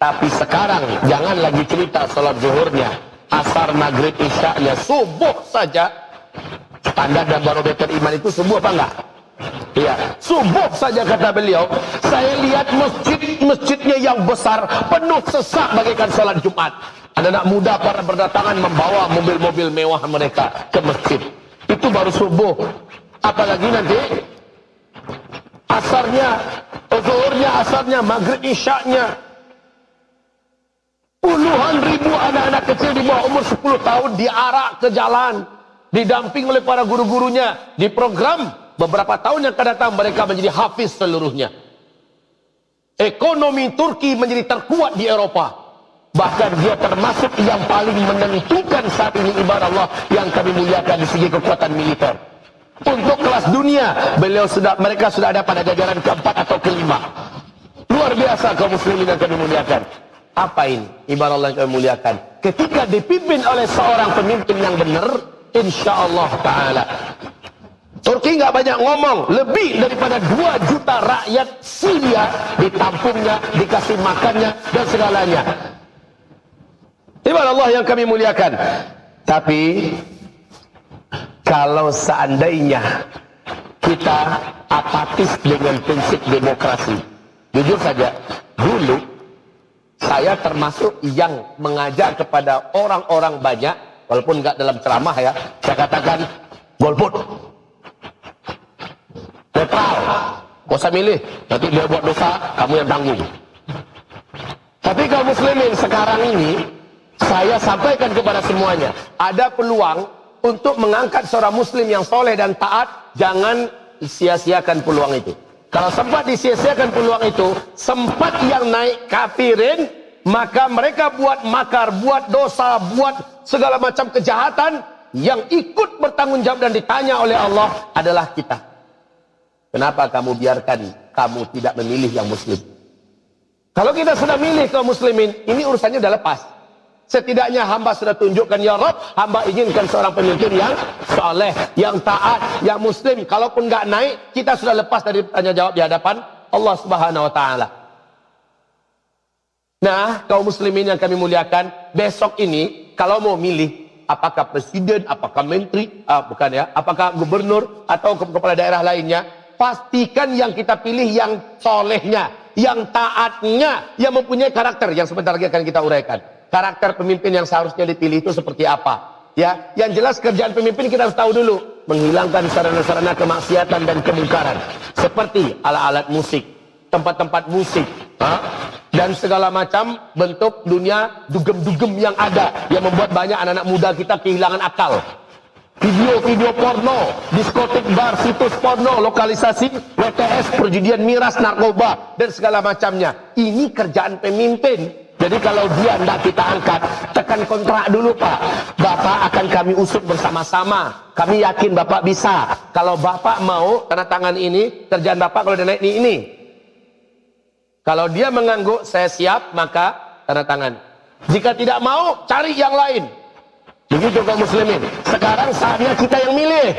A: Tapi sekarang jangan lagi cerita sholat zuhurnya, asar, maghrib, isya'nya, subuh saja. Standar dan barometer iman itu subuh apa enggak? Iya, subuh saja kata beliau, saya lihat masjidnya yang besar, penuh sesak bagaikan sholat Jumat. Anak-anak muda para berdatangan membawa mobil-mobil mewah mereka ke masjid. Itu baru subuh. Apalagi nanti asarnya, zuhurnya, asarnya, maghrib, isyaknya. Puluhan ribu anak-anak kecil di bawah umur 10 tahun diarak ke jalan, didamping oleh para guru-gurunya, di program. Beberapa tahun yang akan datang mereka menjadi hafiz seluruhnya. Ekonomi Turki menjadi terkuat di Eropa. Bahkan dia termasuk yang paling menentukan saat ini ibarat Allah yang kami muliakan di segi kekuatan militer. Untuk kelas dunia, mereka sudah ada pada jajaran keempat atau kelima. Luar biasa kaum muslimin yang kami muliakan. Apa ini ibarat Allah yang kami muliakan? Ketika dipimpin oleh seorang pemimpin yang benar, insyaallah ta'ala, Turki nggak banyak ngomong, lebih daripada 2 juta rakyat Syria ditampungnya, dikasih makannya dan segalanya. Ibarat Allah yang kami muliakan. Tapi kalau seandainya kita apatis dengan prinsip demokrasi, jujur saja, dulu saya termasuk yang mengajak kepada orang-orang banyak, walaupun nggak dalam ceramah ya, saya katakan golput. Netral, gak usah milih, nanti dia buat dosa, kamu yang tanggung. Tapi kaum muslimin sekarang ini, saya sampaikan kepada semuanya, ada peluang untuk mengangkat seorang muslim yang soleh dan taat, jangan sia-siakan peluang itu. Kalau sempat disia-siakan peluang itu, sempat yang naik kafirin, maka mereka buat makar, buat dosa, buat segala macam kejahatan, yang ikut bertanggung jawab dan ditanya oleh Allah adalah kita. Kenapa kamu biarkan kamu tidak memilih yang muslim? Kalau kita sudah milih kaum muslimin, ini urusannya udah lepas. Setidaknya hamba sudah tunjukkan, ya Rabb, hamba inginkan seorang pemimpin yang saleh, yang taat, yang muslim. Kalaupun nggak naik, kita sudah lepas dari tanya jawab di hadapan Allah Subhanahu wa taala. Nah, kaum muslimin yang kami muliakan, besok ini kalau mau milih apakah presiden, apakah menteri, apakah gubernur atau kepala daerah lainnya, pastikan yang kita pilih yang solehnya, yang taatnya, yang mempunyai karakter yang sebentar lagi akan kita uraikan. Karakter pemimpin yang seharusnya dipilih itu seperti apa? Ya, yang jelas kerjaan pemimpin kita harus tahu dulu, menghilangkan sarana-sarana kemaksiatan dan kemungkaran, seperti alat-alat musik, tempat-tempat musik, dan segala macam bentuk dunia dugem-dugem yang ada, yang membuat banyak anak-anak muda kita kehilangan akal. Video-video porno, diskotik, bar, situs porno, lokalisasi, WTS, perjudian miras, narkoba, dan segala macamnya. Ini kerjaan pemimpin. Jadi kalau dia tidak kita angkat, tekan kontrak dulu Pak. Bapak akan kami usut bersama-sama. Kami yakin Bapak bisa. Kalau Bapak mau tanda tangan ini, kerjaan Bapak kalau dia naik ini. Kalau dia mengangguk, saya siap, maka tanda tangan. Jika tidak mau, cari yang lain. Begitu kaum muslimin. Sekarang saatnya kita yang milih.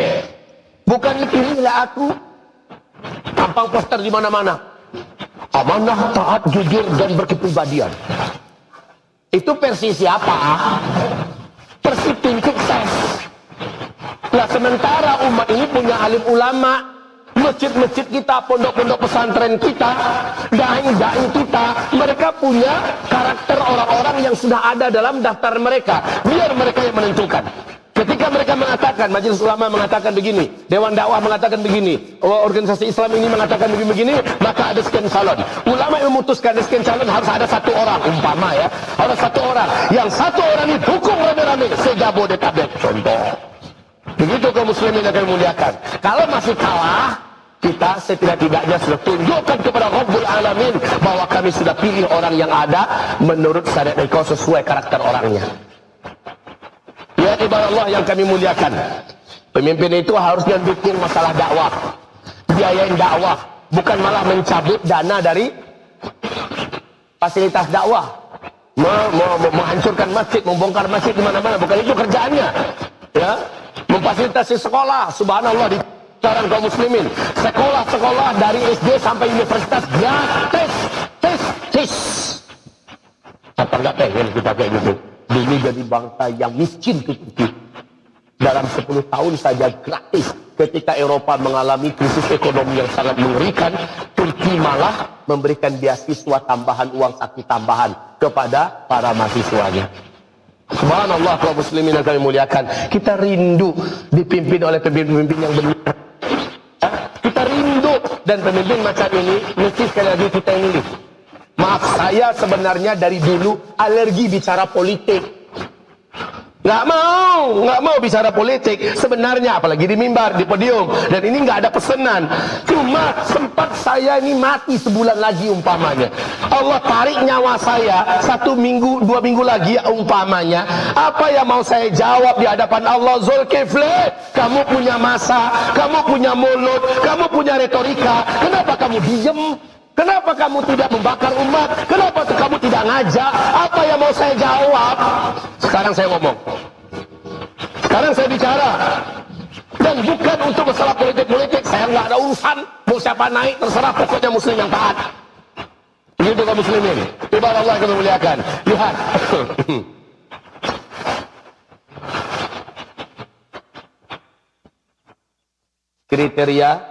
A: Bukan pilihlah aku. Tampang poster di mana-mana. Amanah, taat, jujur, dan berkepribadian. Itu versi siapa? Versi tim sukses. Nah, sementara umat ini punya alim ulama, masjid-masjid kita, pondok-pondok pesantren kita, dai-dai kita, mereka punya karakter orang-orang yang sudah ada dalam daftar mereka. Biar mereka yang menentukan. Ketika mereka mengatakan, majelis ulama mengatakan begini, dewan dakwah mengatakan begini, organisasi Islam ini mengatakan begini-begini, maka ada sekian calon. Ulama yang memutuskan sekian calon harus ada satu orang, umpama ya, harus satu orang. Yang satu orang ini dukung rame-rame, se-Jabodetabek, contoh. Begitu kaum muslimin yang kami muliakan. Kalau masih kalah, kita setidak-tidaknya sudah tunjukkan kepada Rabbul Alamin bahwa kami sudah pilih orang yang ada menurut syariat engkau sesuai karakter orangnya. Ya ibadah Allah yang kami muliakan, pemimpin itu harusnya dukung masalah dakwah, biayain dakwah, bukan malah mencabut dana dari fasilitas dakwah, menghancurkan masjid, membongkar masjid di mana-mana. Bukan itu kerjaannya. Ya, memfasilitasi sekolah, subhanallah di sekarang kaum muslimin, sekolah-sekolah dari SD sampai universitas gratis. Apa nggak pengen kita kayak gitu? Dulu jadi bangsa yang miskin itu dalam 10 tahun saja gratis. Ketika Eropa mengalami krisis ekonomi yang sangat mengerikan, Turki malah memberikan beasiswa tambahan, uang saku tambahan kepada para mahasiswanya. Subhanallah kaum muslimin yang kami muliakan, kita rindu dipimpin oleh pemimpin-pemimpin yang benar. Kita rindu, dan pemimpin macam ini mesti sekali lagi kita yang milih. Maaf, saya sebenarnya dari dulu alergi bicara politik. Nggak mau bicara politik. Sebenarnya, apalagi di mimbar, di podium. Dan ini nggak ada pesanan. Cuma sempat saya ini mati sebulan lagi umpamanya. Allah tarik nyawa saya 1 minggu, 2 minggu lagi umpamanya. Apa yang mau saya jawab di hadapan Allah? Zulkifli, kamu punya masa, kamu punya mulut, kamu punya retorika. Kenapa kamu diem? Kenapa kamu tidak membakar umat? Kenapa kamu tidak ngajak? Apa yang mau saya jawab? Sekarang saya ngomong. Sekarang saya bicara. Dan bukan untuk masalah politik-politik. Saya nggak ada urusan. Mau siapa naik, terserah. Pokoknya muslim yang taat. Begitu kaum muslimin. Ibadah Allah yang memuliakan. Lihat. Kriteria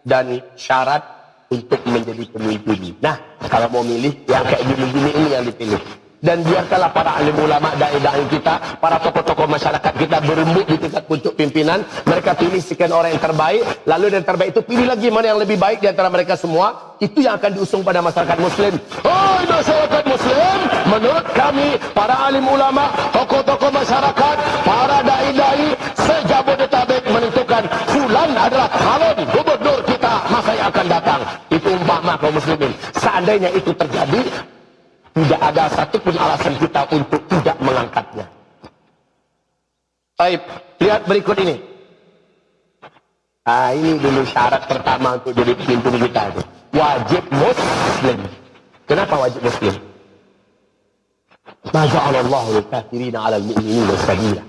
A: dan syarat untuk menjadi pemimpin. Nah, kalau mau milih, yang kayak gini-gini ini yang dipilih. Dan biarkanlah para alim ulama, dai-dai kita, para tokoh-tokoh masyarakat kita berembuk di tingkat pucuk pimpinan. Mereka pilih sekian orang yang terbaik, lalu yang terbaik itu pilih lagi mana yang lebih baik di antara mereka semua. Itu yang akan diusung pada masyarakat muslim. Oh, masyarakat muslim, menurut kami, para alim ulama, tokoh-tokoh masyarakat, para dai-dai, se-Jabodetabek menentukan fulan adalah calon gubernur kita masa yang akan datang. kaum muslimin. Seandainya itu terjadi, tidak ada satupun alasan kita untuk tidak mengangkatnya. Baik, lihat berikut ini. Nah, ini dulu syarat pertama untuk jadi pemimpin kita itu. Wajib muslim. Kenapa wajib muslim? Ma ja'alallahu lil kafirina 'alal mu'minina sabila.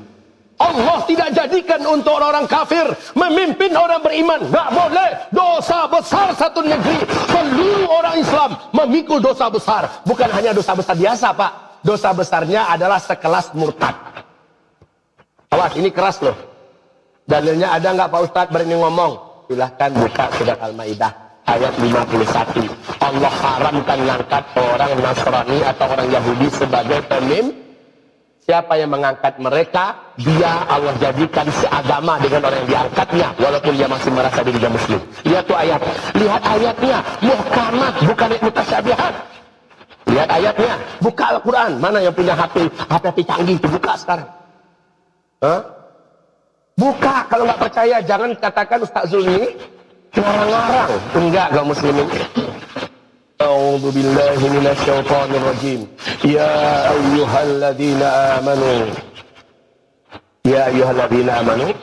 A: Allah tidak jadikan untuk orang kafir memimpin orang beriman. Enggak boleh. Dosa besar satu negeri. Seluruh orang Islam memikul dosa besar. Bukan hanya dosa besar biasa, Pak. Dosa besarnya adalah sekelas murtad. Awas, ini keras loh. Dalilnya ada nggak Pak Ustadz berani ngomong? Silahkan buka surat Al-Maidah ayat 51. Allah haramkan mengangkat orang Nasrani atau orang Yahudi sebagai pemimpin. Siapa yang mengangkat mereka, dia Allah jadikan seagama dengan orang yang diangkatnya, walaupun dia masih merasa dirinya muslim. Lihat tuh ayat. Lihat ayatnya. Muhkamat, bukan mutasyabihat. Lihat ayatnya. Buka Al-Quran. Mana yang punya HP canggih itu? Buka sekarang. Hah? Buka. Kalau nggak percaya, jangan katakan Ustaz Zulmi ngarang-ngarang. Enggak, kaum muslimin. A'udzu billahi minasyaitonir rajim. Ya ayyuhalladzina amanu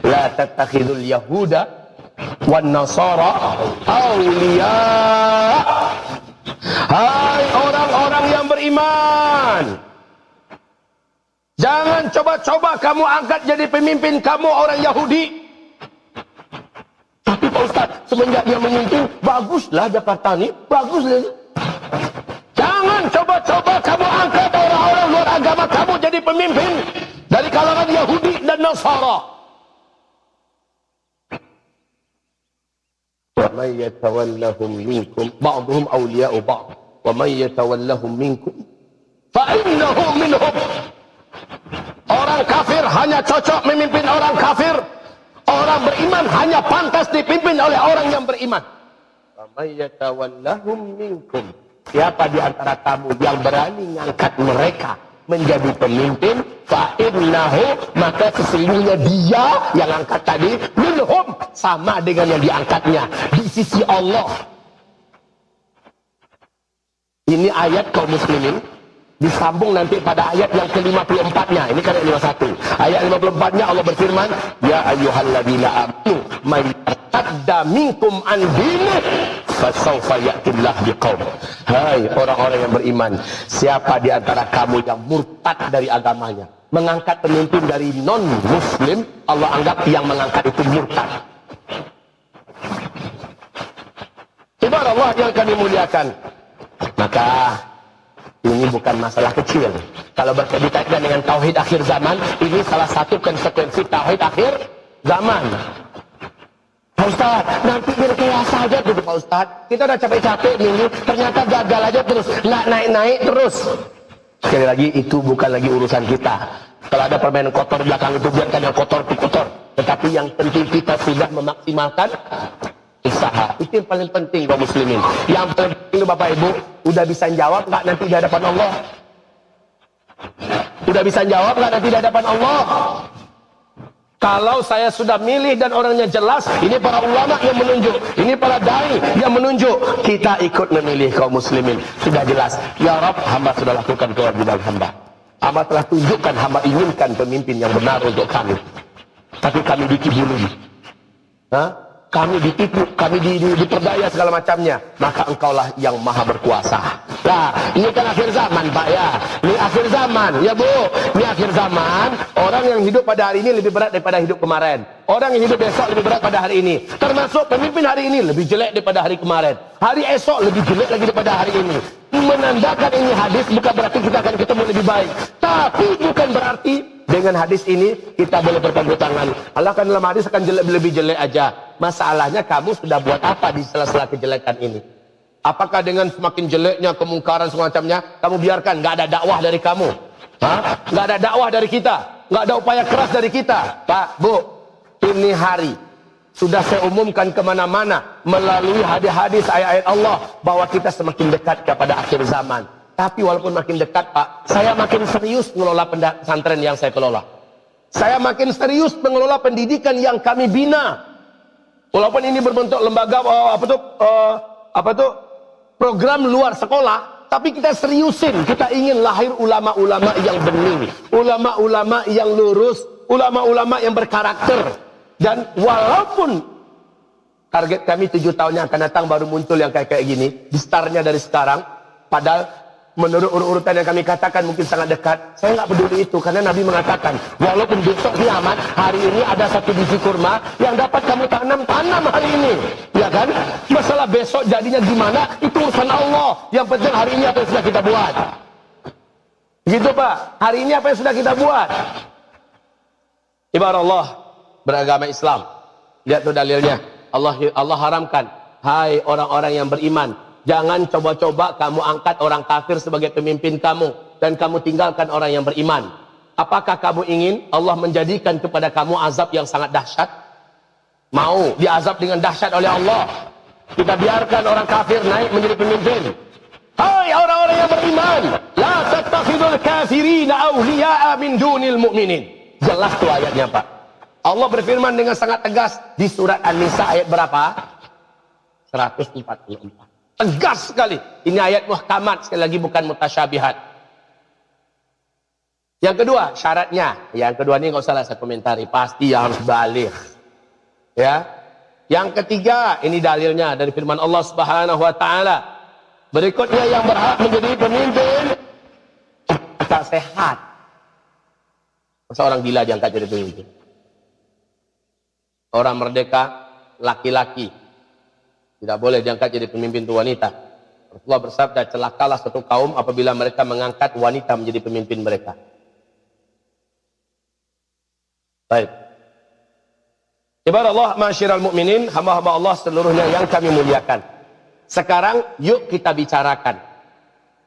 A: la tattakhidul yahuda wan nasara awliya. Hai orang-orang yang beriman, jangan coba-coba kamu angkat jadi pemimpin kamu orang Yahudi. Tapi Pak Ustaz, semenjak dia memimpin, baguslah Jakarta ini, baguslah. Jangan coba-coba kamu angkat orang-orang luar agama kamu jadi pemimpin dari kalangan Yahudi dan Nasara. Wa may yatawallahum minkum ba'dhum awliya'u ba'd wa may yatawallahum minkum fa innahu minhum. Orang kafir hanya cocok memimpin orang kafir. Orang beriman hanya pantas dipimpin oleh orang yang beriman. Siapa di antara kamu yang berani mengangkat mereka menjadi pemimpin, fa'innahu, maka sesungguhnya dia yang angkat tadi minhum, sama dengan yang diangkatnya di sisi Allah. Ini ayat kaum muslimin disambung nanti pada ayat yang ke-54-nya. Ini kan ayat 51. Ayat 54-nya Allah berfirman, ya ayyuhalladzina amanu may yartadda minkum an dinih fasawfa ya'tillah biqaum. Hai orang-orang yang beriman, siapa di antara kamu yang murtad dari agamanya, mengangkat pemimpin dari non muslim, Allah anggap yang mengangkat itu murtad. Ibarat Allah yang kami muliakan, maka ini bukan masalah kecil. Kalau berkaitan dengan tauhid akhir zaman, ini salah satu konsekuensi tauhid akhir zaman. Pak Ustaz, nanti berkiasa aja dulu Pak Ustaz. Kita udah capek-capek minggu, ternyata gagal aja terus, nggak naik-naik terus. Sekali lagi, itu bukan lagi urusan kita. Kalau ada permainan kotor belakang itu, biarkan yang kotor itu kotor. Tetapi yang penting kita sudah memaksimalkan usaha. Itu yang paling penting kaum muslimin. Yang paling penting Bapak Ibu, udah bisa jawab nggak nanti di hadapan Allah? Udah bisa jawab nggak nanti di hadapan Allah? Kalau saya sudah milih dan orangnya jelas, ini para ulama yang menunjuk, ini para dai yang menunjuk, kita ikut memilih kaum muslimin. Sudah jelas, ya Rabb, hamba sudah lakukan kewajiban hamba. Hamba telah tunjukkan, hamba inginkan pemimpin yang benar untuk kami. Tapi kami dikibuli. Hah? Kami ditipu, kami diperdaya segala macamnya, maka engkaulah yang maha berkuasa. Nah, ini kan akhir zaman Pak ya. Ini akhir zaman, ya Bu. Ini akhir zaman, orang yang hidup pada hari ini lebih berat daripada hidup kemarin. Orang yang hidup besok lebih berat pada hari ini. Termasuk pemimpin hari ini lebih jelek daripada hari kemarin. Hari esok lebih jelek lagi daripada hari ini. Menandakan ini hadis bukan berarti kita akan ketemu lebih baik. Tapi bukan berarti dengan hadis ini kita boleh berpangku tangan. Allah kan dalam hadis akan lebih jelek aja. Masalahnya kamu sudah buat apa di sela-sela kejelekan ini? Apakah dengan semakin jeleknya kemungkaran semacamnya, kamu biarkan? Nggak ada dakwah dari kamu? Hah? Nggak ada dakwah dari kita? Nggak ada upaya keras dari kita? Pak, Bu, ini hari sudah saya umumkan kemana-mana melalui hadis-hadis ayat-ayat Allah bahwa kita semakin dekat kepada akhir zaman. Tapi walaupun makin dekat Pak, saya makin serius mengelola pesantren yang saya kelola. Saya makin serius mengelola pendidikan yang kami bina. Walaupun ini berbentuk lembaga apa tuh, program luar sekolah, tapi kita seriusin, kita ingin lahir ulama-ulama yang bening, ulama-ulama yang lurus, ulama-ulama yang berkarakter. Dan walaupun target kami 7 tahun yang akan datang baru muncul yang kayak gini, di startnya dari sekarang, padahal menurut urutan yang kami katakan mungkin sangat dekat, saya nggak peduli itu, karena Nabi mengatakan, walaupun besok kiamat, hari ini ada satu biji kurma yang dapat kamu tanam hari ini, ya kan? Masalah besok jadinya gimana, itu urusan Allah. Yang penting hari ini apa yang sudah kita buat. Gitu Pak, hari ini apa yang sudah kita buat. Ibarat Allah beragama Islam, lihat tuh dalilnya. Allah haramkan, hai orang-orang yang beriman, jangan coba-coba kamu angkat orang kafir sebagai pemimpin kamu dan kamu tinggalkan orang yang beriman. Apakah kamu ingin Allah menjadikan kepada kamu azab yang sangat dahsyat? Mau diazab dengan dahsyat oleh Allah? Kita biarkan orang kafir naik menjadi pemimpin. Hai orang-orang yang beriman, la tattakhidul kafirina awliya'a min dunil mu'minin. Jelas tuh ayatnya Pak. Allah berfirman dengan sangat tegas di surat An-Nisa ayat berapa? 144. Tegas sekali. Ini ayat muhkamat, sekali lagi bukan mutasyabihat. Yang kedua, syaratnya. Yang kedua ini nggak usah lah saya komentari, pasti harus balik. Ya. Yang ketiga, ini dalilnya dari firman Allah Subhanahu wa taala. Berikutnya yang berhak menjadi pemimpin tak sehat. Masa orang gila diangkat jadi pemimpin? Orang merdeka, laki-laki, tidak boleh diangkat jadi pemimpin itu wanita. Rasulullah bersabda, celakalah suatu kaum apabila mereka mengangkat wanita menjadi pemimpin mereka. Baik. Ibarat Allah, ma'asyiral mu'minin, hamba-hamba Allah seluruhnya yang kami muliakan. Sekarang yuk kita bicarakan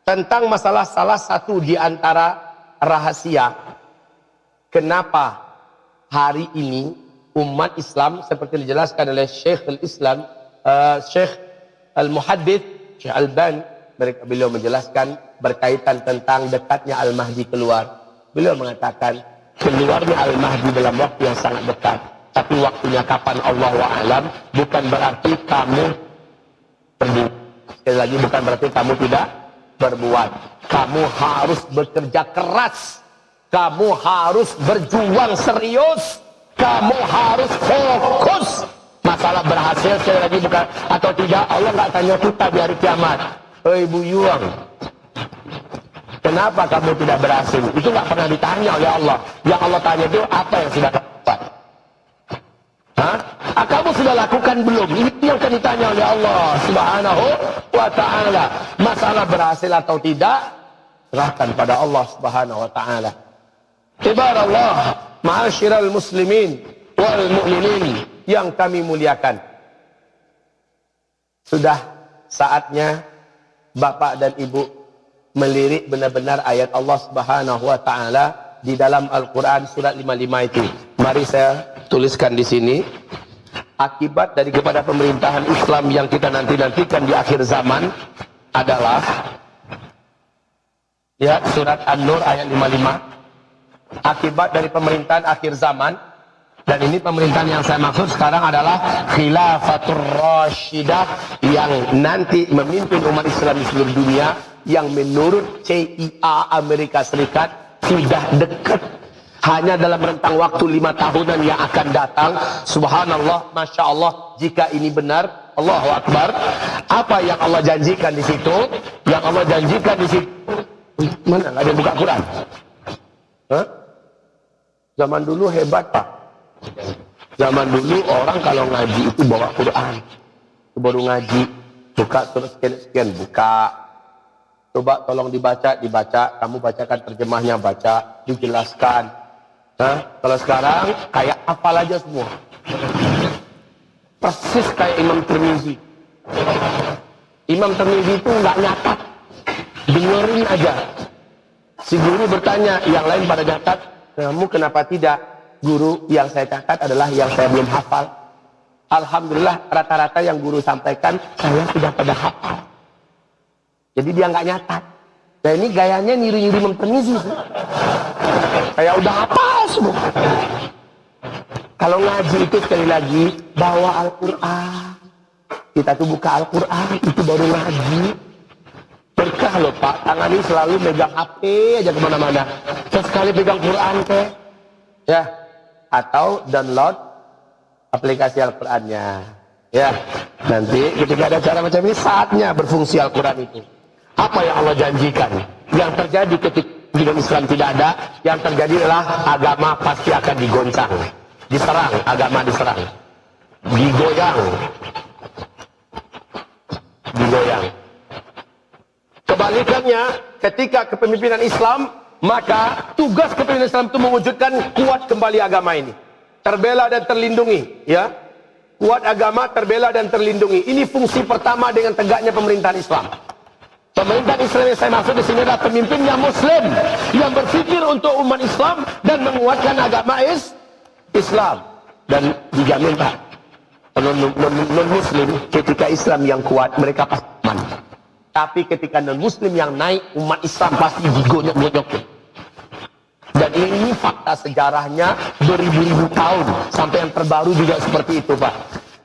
A: tentang masalah salah satu di antara rahasia kenapa hari ini umat Islam seperti dijelaskan oleh Syekh al-Islam, Syekh al-Muhaddits, Syekh Al-Albani, beliau menjelaskan berkaitan tentang dekatnya Al-Mahdi keluar. Beliau mengatakan keluarnya Al-Mahdi dalam waktu yang sangat dekat, tapi waktunya kapan Allah wa'alam, bukan berarti kamu berbuat. Sekali lagi, bukan berarti kamu tidak berbuat. Kamu harus bekerja keras, kamu harus berjuang serius, kamu harus fokus. Masalah berhasil sekali lagi bukan atau tidak, Allah nggak tanya kita di hari kiamat. Hei Bu Yuang, kenapa kamu tidak berhasil? Itu nggak pernah ditanya oleh Allah. Yang Allah tanya itu apa yang sudah kamu buat? Kamu sudah lakukan belum? Ini yang akan ditanya oleh Allah Subhanahu wa ta'ala. Masalah berhasil atau tidak, serahkan pada Allah Subhanahu wa ta'ala. Ibarat ma'asyiral muslimin wal mu'minin yang kami muliakan. Sudah saatnya Bapak dan Ibu melirik benar-benar ayat Allah Subhanahu wa taala di dalam Al-Qur'an surat 55 itu. Mari saya tuliskan di sini. Akibat dari kepada pemerintahan Islam yang kita nanti-nantikan di akhir zaman adalah, ya, surat An-Nur ayat 55. Akibat dari pemerintahan akhir zaman, dan ini pemerintahan yang saya maksud sekarang adalah Khilafatur Rashidah yang nanti memimpin umat Islam di seluruh dunia, yang menurut CIA Amerika Serikat sudah dekat, hanya dalam rentang waktu 5 tahunan yang akan datang. Subhanallah, Masya Allah, jika ini benar, Allahu Akbar. Apa yang Allah janjikan di situ? Yang Allah janjikan di situ, mana? Nggak ada buka Quran? Hah? Zaman dulu hebat Pak. Zaman dulu orang kalau ngaji itu bawa Quran. Itu baru ngaji, buka terus sekian buka. Coba tolong dibaca, kamu bacakan terjemahnya, baca, dijelaskan. Kalau sekarang kayak hafal aja semua. Persis kayak Imam Tirmizi. Imam Tirmizi itu nggak nyatat, dengerin aja. Si guru bertanya, yang lain pada nyatat, kamu kenapa tidak? Guru, yang saya catat adalah yang saya belum hafal. Alhamdulillah rata-rata yang guru sampaikan saya sudah pada hafal. Jadi dia nggak nyatat. Nah ini gayanya niru-niru Imam Tirmizi. Kayak udah hafal semua. Kalau ngaji itu sekali lagi bawa Al-Quran. Kita tuh buka Al-Quran, itu baru ngaji. Berkah loh Pak, tangan ini selalu megang HP aja kemana-mana. Sesekali pegang Quran ke, ya, atau download aplikasi Al-Qurannya. Ya, nanti ketika ada acara macam ini, saatnya berfungsi Al-Quran itu. Apa yang Allah janjikan? Yang terjadi ketika hidup Islam tidak ada, yang terjadi adalah agama pasti akan digoncang, diserang, agama diserang, digoyang. Kebalikannya, ketika kepemimpinan Islam, maka tugas kepemimpinan Islam itu mewujudkan kuat kembali agama ini, terbela dan terlindungi, ya. Kuat agama, terbela dan terlindungi. Ini fungsi pertama dengan tegaknya pemerintahan Islam. Pemerintahan Islam yang saya maksud di sini adalah pemimpinnya Muslim yang berpikir untuk umat Islam dan menguatkan agama Islam. Dan dijamin Pak, non-Muslim ketika Islam yang kuat mereka pasti aman. Tapi ketika non-Muslim yang naik, umat Islam pasti digonyok-gonyokin. Dan ini fakta sejarahnya beribu-ribu tahun. Sampai yang terbaru juga seperti itu Pak.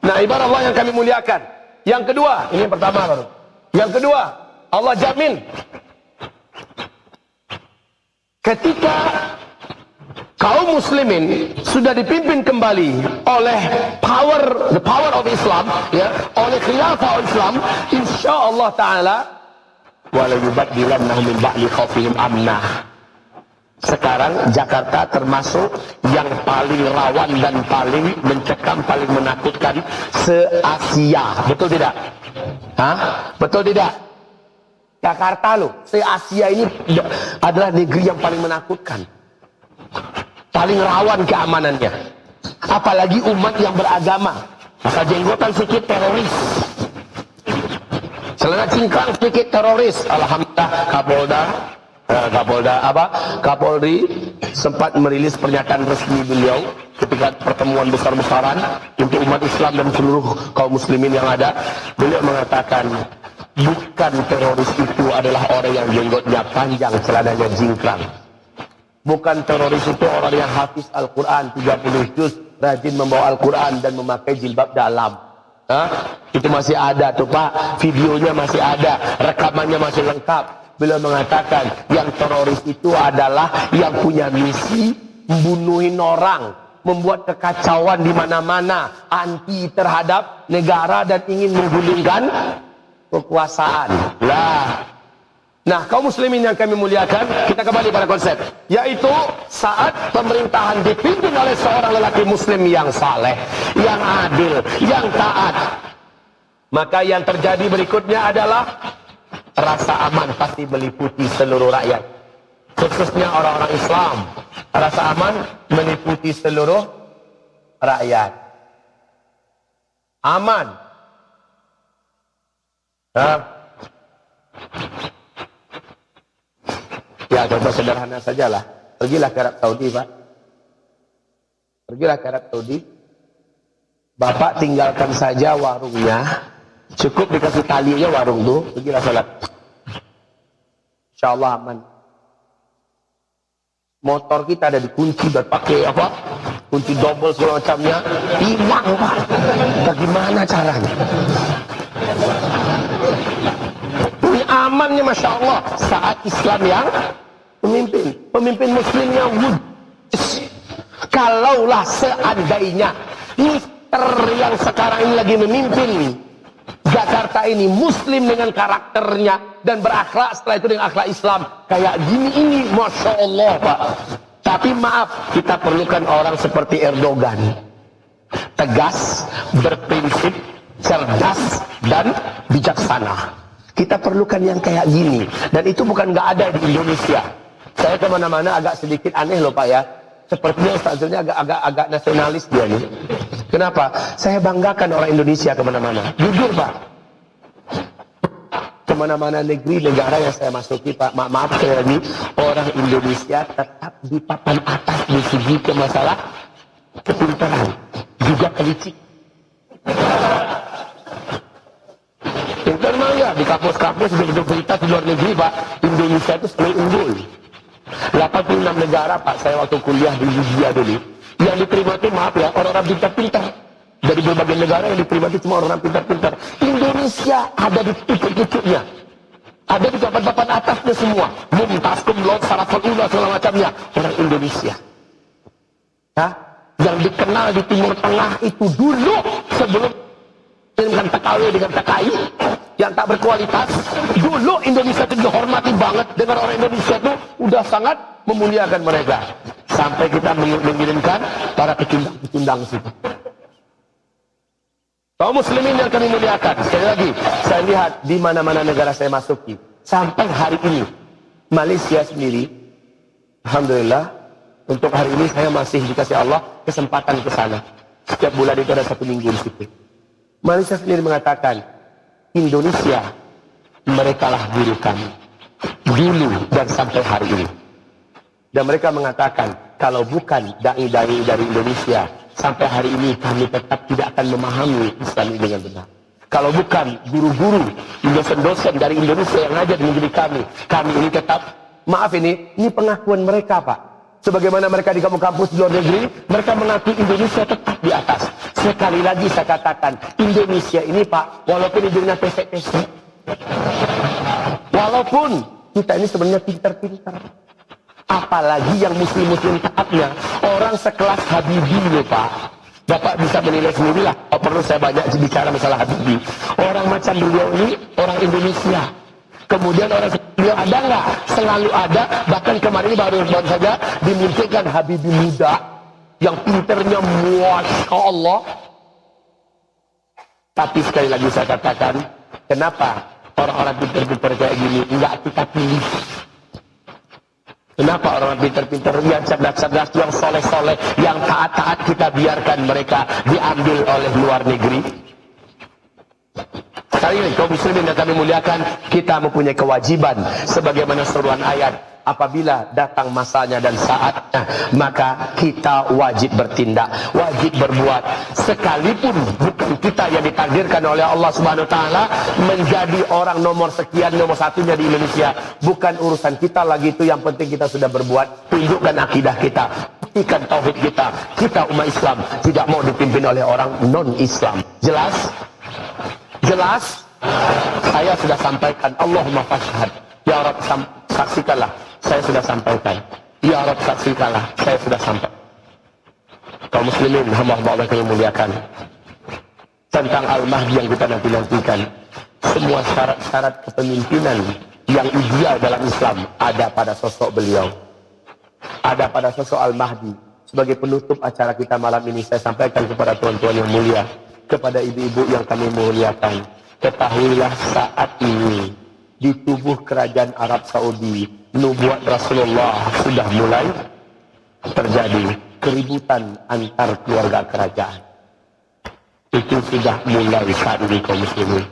A: Nah ibarat Allah yang kami muliakan. Yang kedua, ini yang pertama baru. Yang kedua, Allah jamin ketika kaum muslimin sudah dipimpin kembali oleh the power of Islam, ya, oleh khilafah Islam, insyaallah taala wala yubaddilannahum min ba'di khaufihim amna. Sekarang Jakarta termasuk yang paling rawan dan paling mencekam, paling menakutkan se-Asia. Betul tidak? Hah? Betul tidak? Jakarta loh, se-Asia ini adalah negeri yang paling menakutkan, paling rawan keamanannya. Apalagi umat yang beragama. Maka jenggotan sedikit teroris, celana cingkrang sedikit teroris. Alhamdulillah Kapolri sempat merilis pernyataan resmi beliau ketika pertemuan besar-besaran untuk umat Islam dan seluruh kaum muslimin yang ada. Beliau mengatakan bukan teroris itu adalah orang yang jenggotnya panjang, celananya jingkrang. Bukan teroris itu orang yang hafiz Al-Quran 30 juz, rajin membawa Al-Quran dan memakai jilbab dalam. Itu masih ada tuh Pak, videonya masih ada, rekamannya masih lengkap. Beliau mengatakan yang teroris itu adalah yang punya misi membunuhin orang, membuat kekacauan di mana-mana, anti terhadap negara dan ingin menggulingkan kekuasaan. Nah, kaum muslimin yang kami muliakan, kita kembali pada konsep, yaitu saat pemerintahan dipimpin oleh seorang lelaki muslim yang saleh, yang adil, yang taat, maka yang terjadi berikutnya adalah rasa aman pasti meliputi seluruh rakyat, khususnya orang-orang Islam. Rasa aman meliputi seluruh rakyat. Aman. Ya, contoh sederhana sajalah. Pergilah ke Arab Saudi, Pak. Pergilah ke Arab Saudi. Bapak tinggalkan saja warungnya. Cukup dikasih tali aja warung tuh, pergilah salat. Insyaallah aman. Motor kita ada dikunci, berpakai apa? Kunci double segala macamnya, hilang Pak. Bagaimana caranya? Ini amannya Masya Allah saat Islam yang pemimpin muslimnya wujud. Kalaulah seandainya Mister yang sekarang ini lagi memimpin Jakarta ini muslim dengan karakternya dan berakhlak setelah itu dengan akhlak Islam kayak gini, ini Masya Allah Pak. Tapi maaf, kita perlukan orang seperti Erdogan, tegas, berprinsip, cerdas dan bijaksana. Kita perlukan yang kayak gini, dan itu bukan nggak ada di Indonesia. Saya kemana-mana agak sedikit aneh loh Pak ya, sepertinya Ustaznya agak nasionalis dia nih. Kenapa? Saya banggakan orang Indonesia kemana-mana. Jujur Pak, kemana-mana negeri, negara yang saya masuki Pak, maaf saya ini, orang Indonesia tetap di papan atas di segi ke masalah kepintaran, juga kelicik. Pintar mah ya, di kampus-kampus, di berita di luar negeri Pak, Indonesia itu selalu unggul. 86 negara Pak, saya waktu kuliah di Libya dulu, yang diterima itu maaf ya, orang-orang pintar-pintar. Dari berbagai negara yang diterima itu cuma orang pintar-pintar. Indonesia ada di pucuk-pucuknya. Ada di papan-papan atasnya semua. Mumtaz, Kumlot, Saraful Ula, segala macamnya. Orang Indonesia. Ya? Yang dikenal di Timur Tengah itu dulu sebelum dengan TKW dengan TKI yang tak berkualitas. Dulu Indonesia itu dihormati banget. Dengan orang Indonesia itu udah sangat memuliakan mereka. Sampai kita mengirimkan para pecundang-pecundang situ. Kaum muslimin yang kami muliakan, sekali lagi, saya lihat di mana-mana negara saya masuki, sampai hari ini, Malaysia sendiri, alhamdulillah, untuk hari ini saya masih dikasih Allah kesempatan ke sana. Setiap bulan itu ada 1 minggu di situ. Malaysia sendiri mengatakan, Indonesia, mereka lah guru kami, dulu dan sampai hari ini. Dan mereka mengatakan, kalau bukan dai-dai dari Indonesia, sampai hari ini kami tetap tidak akan memahami Islam ini dengan benar. Kalau bukan guru-guru, dosen-dosen dari Indonesia yang ngajar di negeri kami ini tetap, maaf ini pengakuan mereka Pak. Sebagaimana mereka di kampus-kampus di luar negeri, mereka mengaku Indonesia tetap di atas. Sekali lagi saya katakan, Indonesia ini Pak, walaupun hidungnya pesek-pesek, walaupun kita ini sebenarnya pintar-pintar, apalagi yang muslim-muslim taatnya, orang sekelas Habibie loh Pak. Bapak bisa menilai sendirilah, oh, perlu saya banyak bicara masalah Habibie. Orang macam beliau ini orang Indonesia. Kemudian orang beliau ada nggak? Selalu ada. Bahkan kemarin baru saja dimunculkan Habibie muda yang pinternya Masya Allah. Tapi sekali lagi saya katakan, kenapa orang-orang pinter-pinter kayak gini nggak kita pilih? Kenapa orang pintar-pintar, yang cerdas-cerdas, yang soleh-soleh, yang taat-taat kita biarkan mereka diambil oleh luar negeri? Sekali ini kaum muslimin yang kami muliakan, kita mempunyai kewajiban sebagaimana seruan ayat, apabila datang masanya dan saatnya, maka kita wajib bertindak, wajib berbuat, sekalipun bukan kita yang ditakdirkan oleh Allah Subhanahu wa taala menjadi orang nomor sekian, nomor satunya di Indonesia. Bukan urusan kita lagi itu, yang penting kita sudah berbuat, tunjukkan akidah kita, buktikan tauhid kita. Kita umat Islam tidak mau dipimpin oleh orang non-Islam. Jelas? Jelas? Saya sudah sampaikan. Allahumma fashhad. Ya Rabb, saksikanlah, saya sudah sampaikan. Ya Rabb, saksikanlah, saya sudah sampaikan. Kaum muslimin, hamba-hamba Allah yang muliakan, tentang Al-Mahdi yang kita nanti-nantikan, semua syarat-syarat kepemimpinan yang ideal dalam Islam ada pada sosok beliau, ada pada sosok Al-Mahdi. Sebagai penutup acara kita malam ini, saya sampaikan kepada tuan-tuan yang mulia, kepada ibu-ibu yang kami muliakan, ketahuilah saat ini di tubuh kerajaan Arab Saudi, nubuat Rasulullah sudah mulai terjadi keributan antar keluarga kerajaan. Itu sudah mulai saat ini kaum muslimin.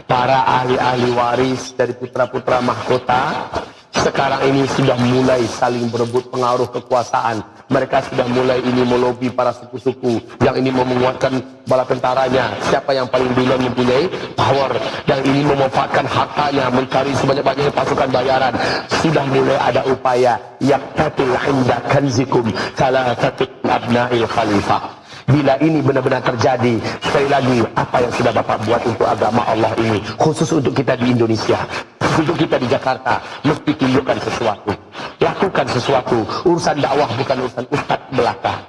A: Para ahli-ahli waris dari putra-putra mahkota sekarang ini sudah mulai saling berebut pengaruh kekuasaan. Mereka sudah mulai ini melobi para suku-suku yang ini mau menguatkan bala tentaranya, siapa yang paling dulu mempunyai power, dan ini memanfaatkan hartanya, mencari sebanyak-banyaknya pasukan bayaran. Sudah mulai ada upaya yaqtatil inda kanzikum thalathatul abna'il khalifah. Bila ini benar-benar terjadi, sekali lagi, apa yang sudah Bapak buat untuk agama Allah ini, khusus untuk kita di Indonesia, khusus untuk kita di Jakarta, mesti tunjukkan sesuatu, lakukan sesuatu. Urusan dakwah bukan urusan ustadz belaka.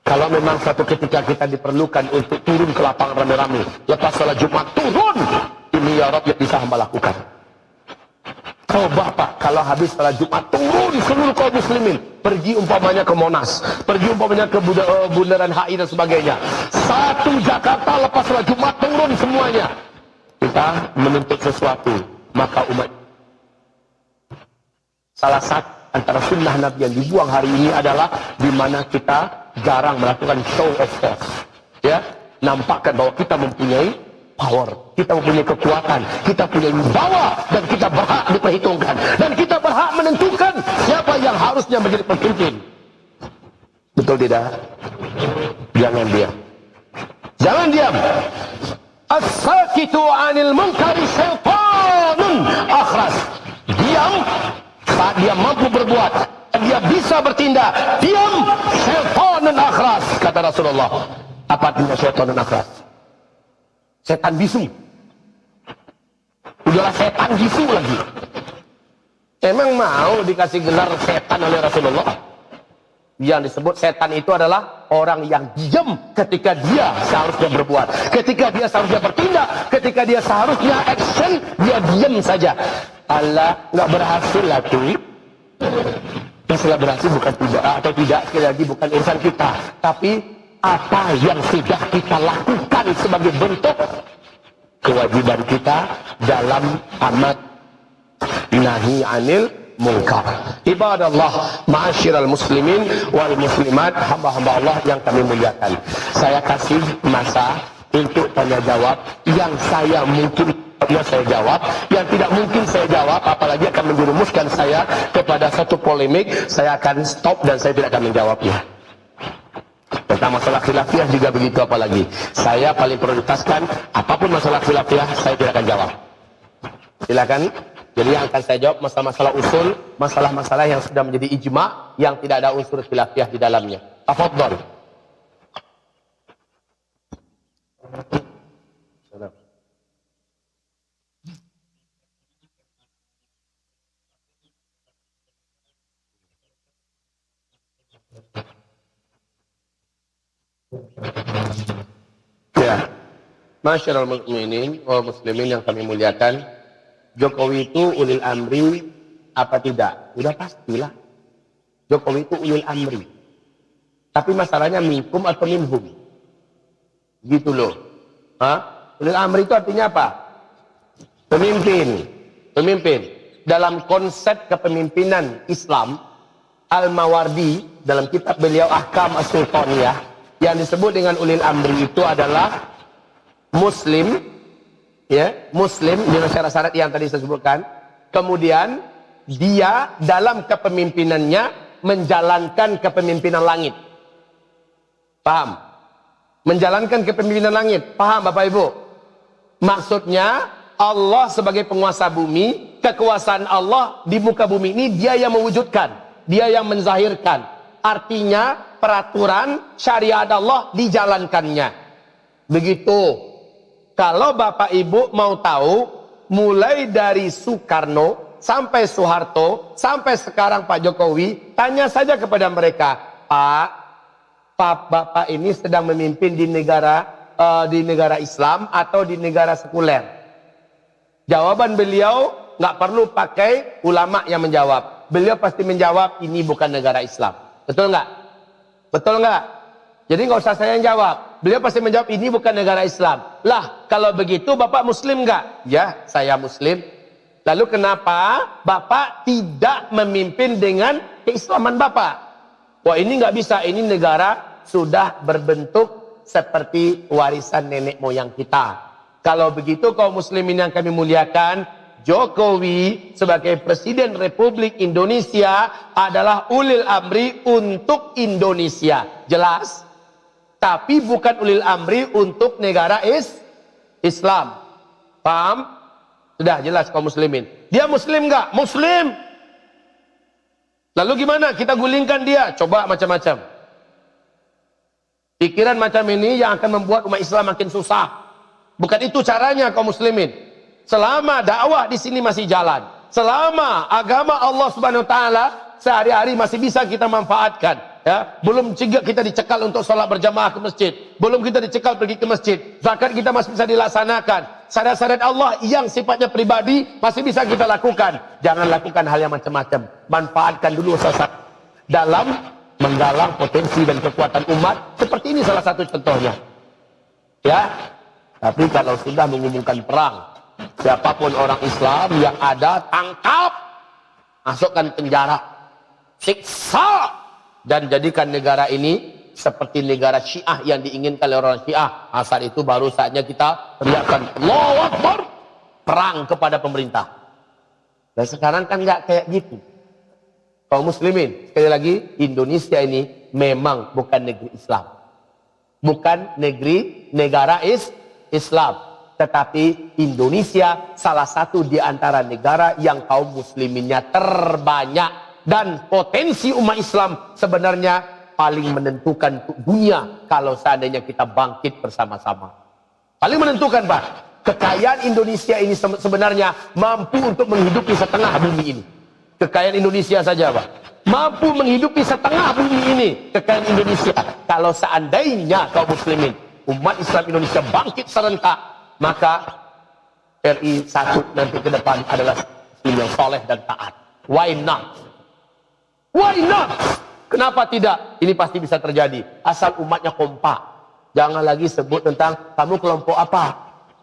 A: Kalau memang suatu ketika kita diperlukan untuk turun ke lapangan rame-rame, lepas sholat Jumat turun, ini ya Rabb yang bisa hamba lakukan. Coba Pak, kalau habis sholat Jumat turun seluruh kaum muslimin, pergi umpamanya ke Monas, pergi umpamanya ke Bundaran HI dan sebagainya. Satu Jakarta lepas sholat Jumat turun semuanya. Kita menuntut sesuatu, maka umat. Salah satu antara sunnah Nabi yang dibuang hari ini adalah di mana kita jarang melakukan show of force. Ya, nampakkan bahwa kita mempunyai power, kita mempunyai kekuatan, kita punya wibawa, dan kita berhak diperhitungkan, dan kita berhak menentukan siapa yang harusnya menjadi pemimpin. Betul tidak? Jangan diam. Jangan diam. As-sakitu 'anil munkari syaitanun akhras. Diam saat dia mampu berbuat, dia bisa bertindak. Diam, syaitanun akhras, kata Rasulullah. Apa artinya syaitanun akhras? Setan bisu. Udahlah setan bisu lagi. Emang mau dikasih gelar setan oleh Rasulullah? Yang disebut setan itu adalah orang yang diam ketika dia seharusnya berbuat, ketika dia seharusnya bertindak, ketika dia seharusnya action, dia diam saja. Allah nggak berhasil lah tuh. Masalah berhasil bukan tidak atau tidak, sekali lagi bukan urusan kita, tapi apa yang sudah kita lakukan sebagai bentuk kewajiban kita dalam amat nahi anil munkar. Ibadallah, ma'asyiral muslimin wal muslimat, hamba-hamba Allah yang kami muliakan. Saya kasih masa untuk tanya jawab yang saya mungkin saya jawab, yang tidak mungkin saya jawab, apalagi akan menjerumuskan saya kepada satu polemik, saya akan stop dan saya tidak akan menjawabnya. Tentang masalah khilafiyah juga begitu, apalagi saya paling prioritaskan apapun masalah khilafiyah saya tidak akan jawab. Silakan. Jadi yang akan saya jawab masalah-masalah usul, masalah-masalah yang sudah menjadi ijma, yang tidak ada unsur khilafiyah di dalamnya. Tafadhol. Ya, masyarul mukminin wal muslimin yang kami muliakan, Jokowi itu ulil amri apa tidak? Udah pastilah. Jokowi itu ulil amri. Tapi masalahnya minkum atau minhum. Gitu loh. Hah? Ulil amri itu artinya apa? Pemimpin. Pemimpin. Dalam konsep kepemimpinan Islam, Al-Mawardi dalam kitab beliau Ahkam As-Sultaniyah, yang disebut dengan ulil amri itu adalah Muslim, ya, Muslim dengan syarat-syarat yang tadi saya sebutkan. Kemudian dia dalam kepemimpinannya menjalankan kepemimpinan langit. Paham? Menjalankan kepemimpinan langit. Paham Bapak Ibu? Maksudnya Allah sebagai penguasa bumi, kekuasaan Allah di muka bumi ini dia yang mewujudkan, dia yang menzahirkan. Artinya peraturan syariat Allah dijalankannya. Begitu. Kalau Bapak Ibu mau tahu, mulai dari Soekarno sampai Soeharto sampai sekarang Pak Jokowi, tanya saja kepada mereka, Pak Bapak ini sedang memimpin di negara Islam atau di negara sekuler? Jawaban beliau nggak perlu pakai ulama yang menjawab. Beliau pasti menjawab ini bukan negara Islam. Betul nggak? Betul nggak? Jadi nggak usah saya yang jawab. Beliau pasti menjawab ini bukan negara Islam. Lah, kalau begitu Bapak Muslim nggak? Ya, saya Muslim. Lalu kenapa Bapak tidak memimpin dengan keislaman Bapak? Wah, ini nggak bisa. Ini negara sudah berbentuk seperti warisan nenek moyang kita. Kalau begitu kaum muslimin yang kami muliakan, Jokowi sebagai Presiden Republik Indonesia adalah ulil amri untuk Indonesia. Jelas? Tapi bukan ulil amri untuk negara Islam. Paham? Sudah jelas kaum muslimin. Dia muslim nggak? Muslim. Lalu gimana? Kita gulingkan dia. Coba macam-macam. Pikiran macam ini yang akan membuat umat Islam makin susah. Bukan itu caranya kaum muslimin. Selama dakwah di sini masih jalan, selama agama Allah Subhanahu wa taala sehari-hari masih bisa kita manfaatkan, ya, belum juga kita dicekal untuk sholat berjamaah ke masjid, belum kita dicekal pergi ke masjid, zakat kita masih bisa dilaksanakan, syariat-syariat Allah yang sifatnya pribadi masih bisa kita lakukan. Jangan lakukan hal yang macam-macam. Manfaatkan dulu sesat dalam menggalang potensi dan kekuatan umat. Seperti ini salah satu contohnya, ya. Tapi kalau sudah mengumumkan perang, siapapun orang Islam yang ada, tangkap, masukkan penjara, siksa, dan jadikan negara ini seperti negara Syiah yang diinginkan oleh orang Syiah. Asal itu baru saatnya kita teriakkan Allahu Akbar, perang kepada pemerintah. Dan sekarang kan nggak kayak gitu. Kaum muslimin, sekali lagi, Indonesia ini memang bukan negeri Islam, bukan negara Islam, tetapi Indonesia salah satu di antara negara yang kaum musliminnya terbanyak, dan potensi umat Islam sebenarnya paling menentukan untuk dunia kalau seandainya kita bangkit bersama-sama. Paling menentukan, Pak. Kekayaan Indonesia ini sebenarnya mampu untuk menghidupi setengah bumi ini. Kekayaan Indonesia saja, Pak. Mampu menghidupi setengah bumi ini. Kekayaan Indonesia. Kalau seandainya kaum muslimin, umat Islam Indonesia bangkit serentak, maka RI 1 nanti ke depan adalah Muslim yang soleh dan taat. Why not? Why not? Kenapa tidak? Ini pasti bisa terjadi. Asal umatnya kompak. Jangan lagi sebut tentang kamu kelompok apa,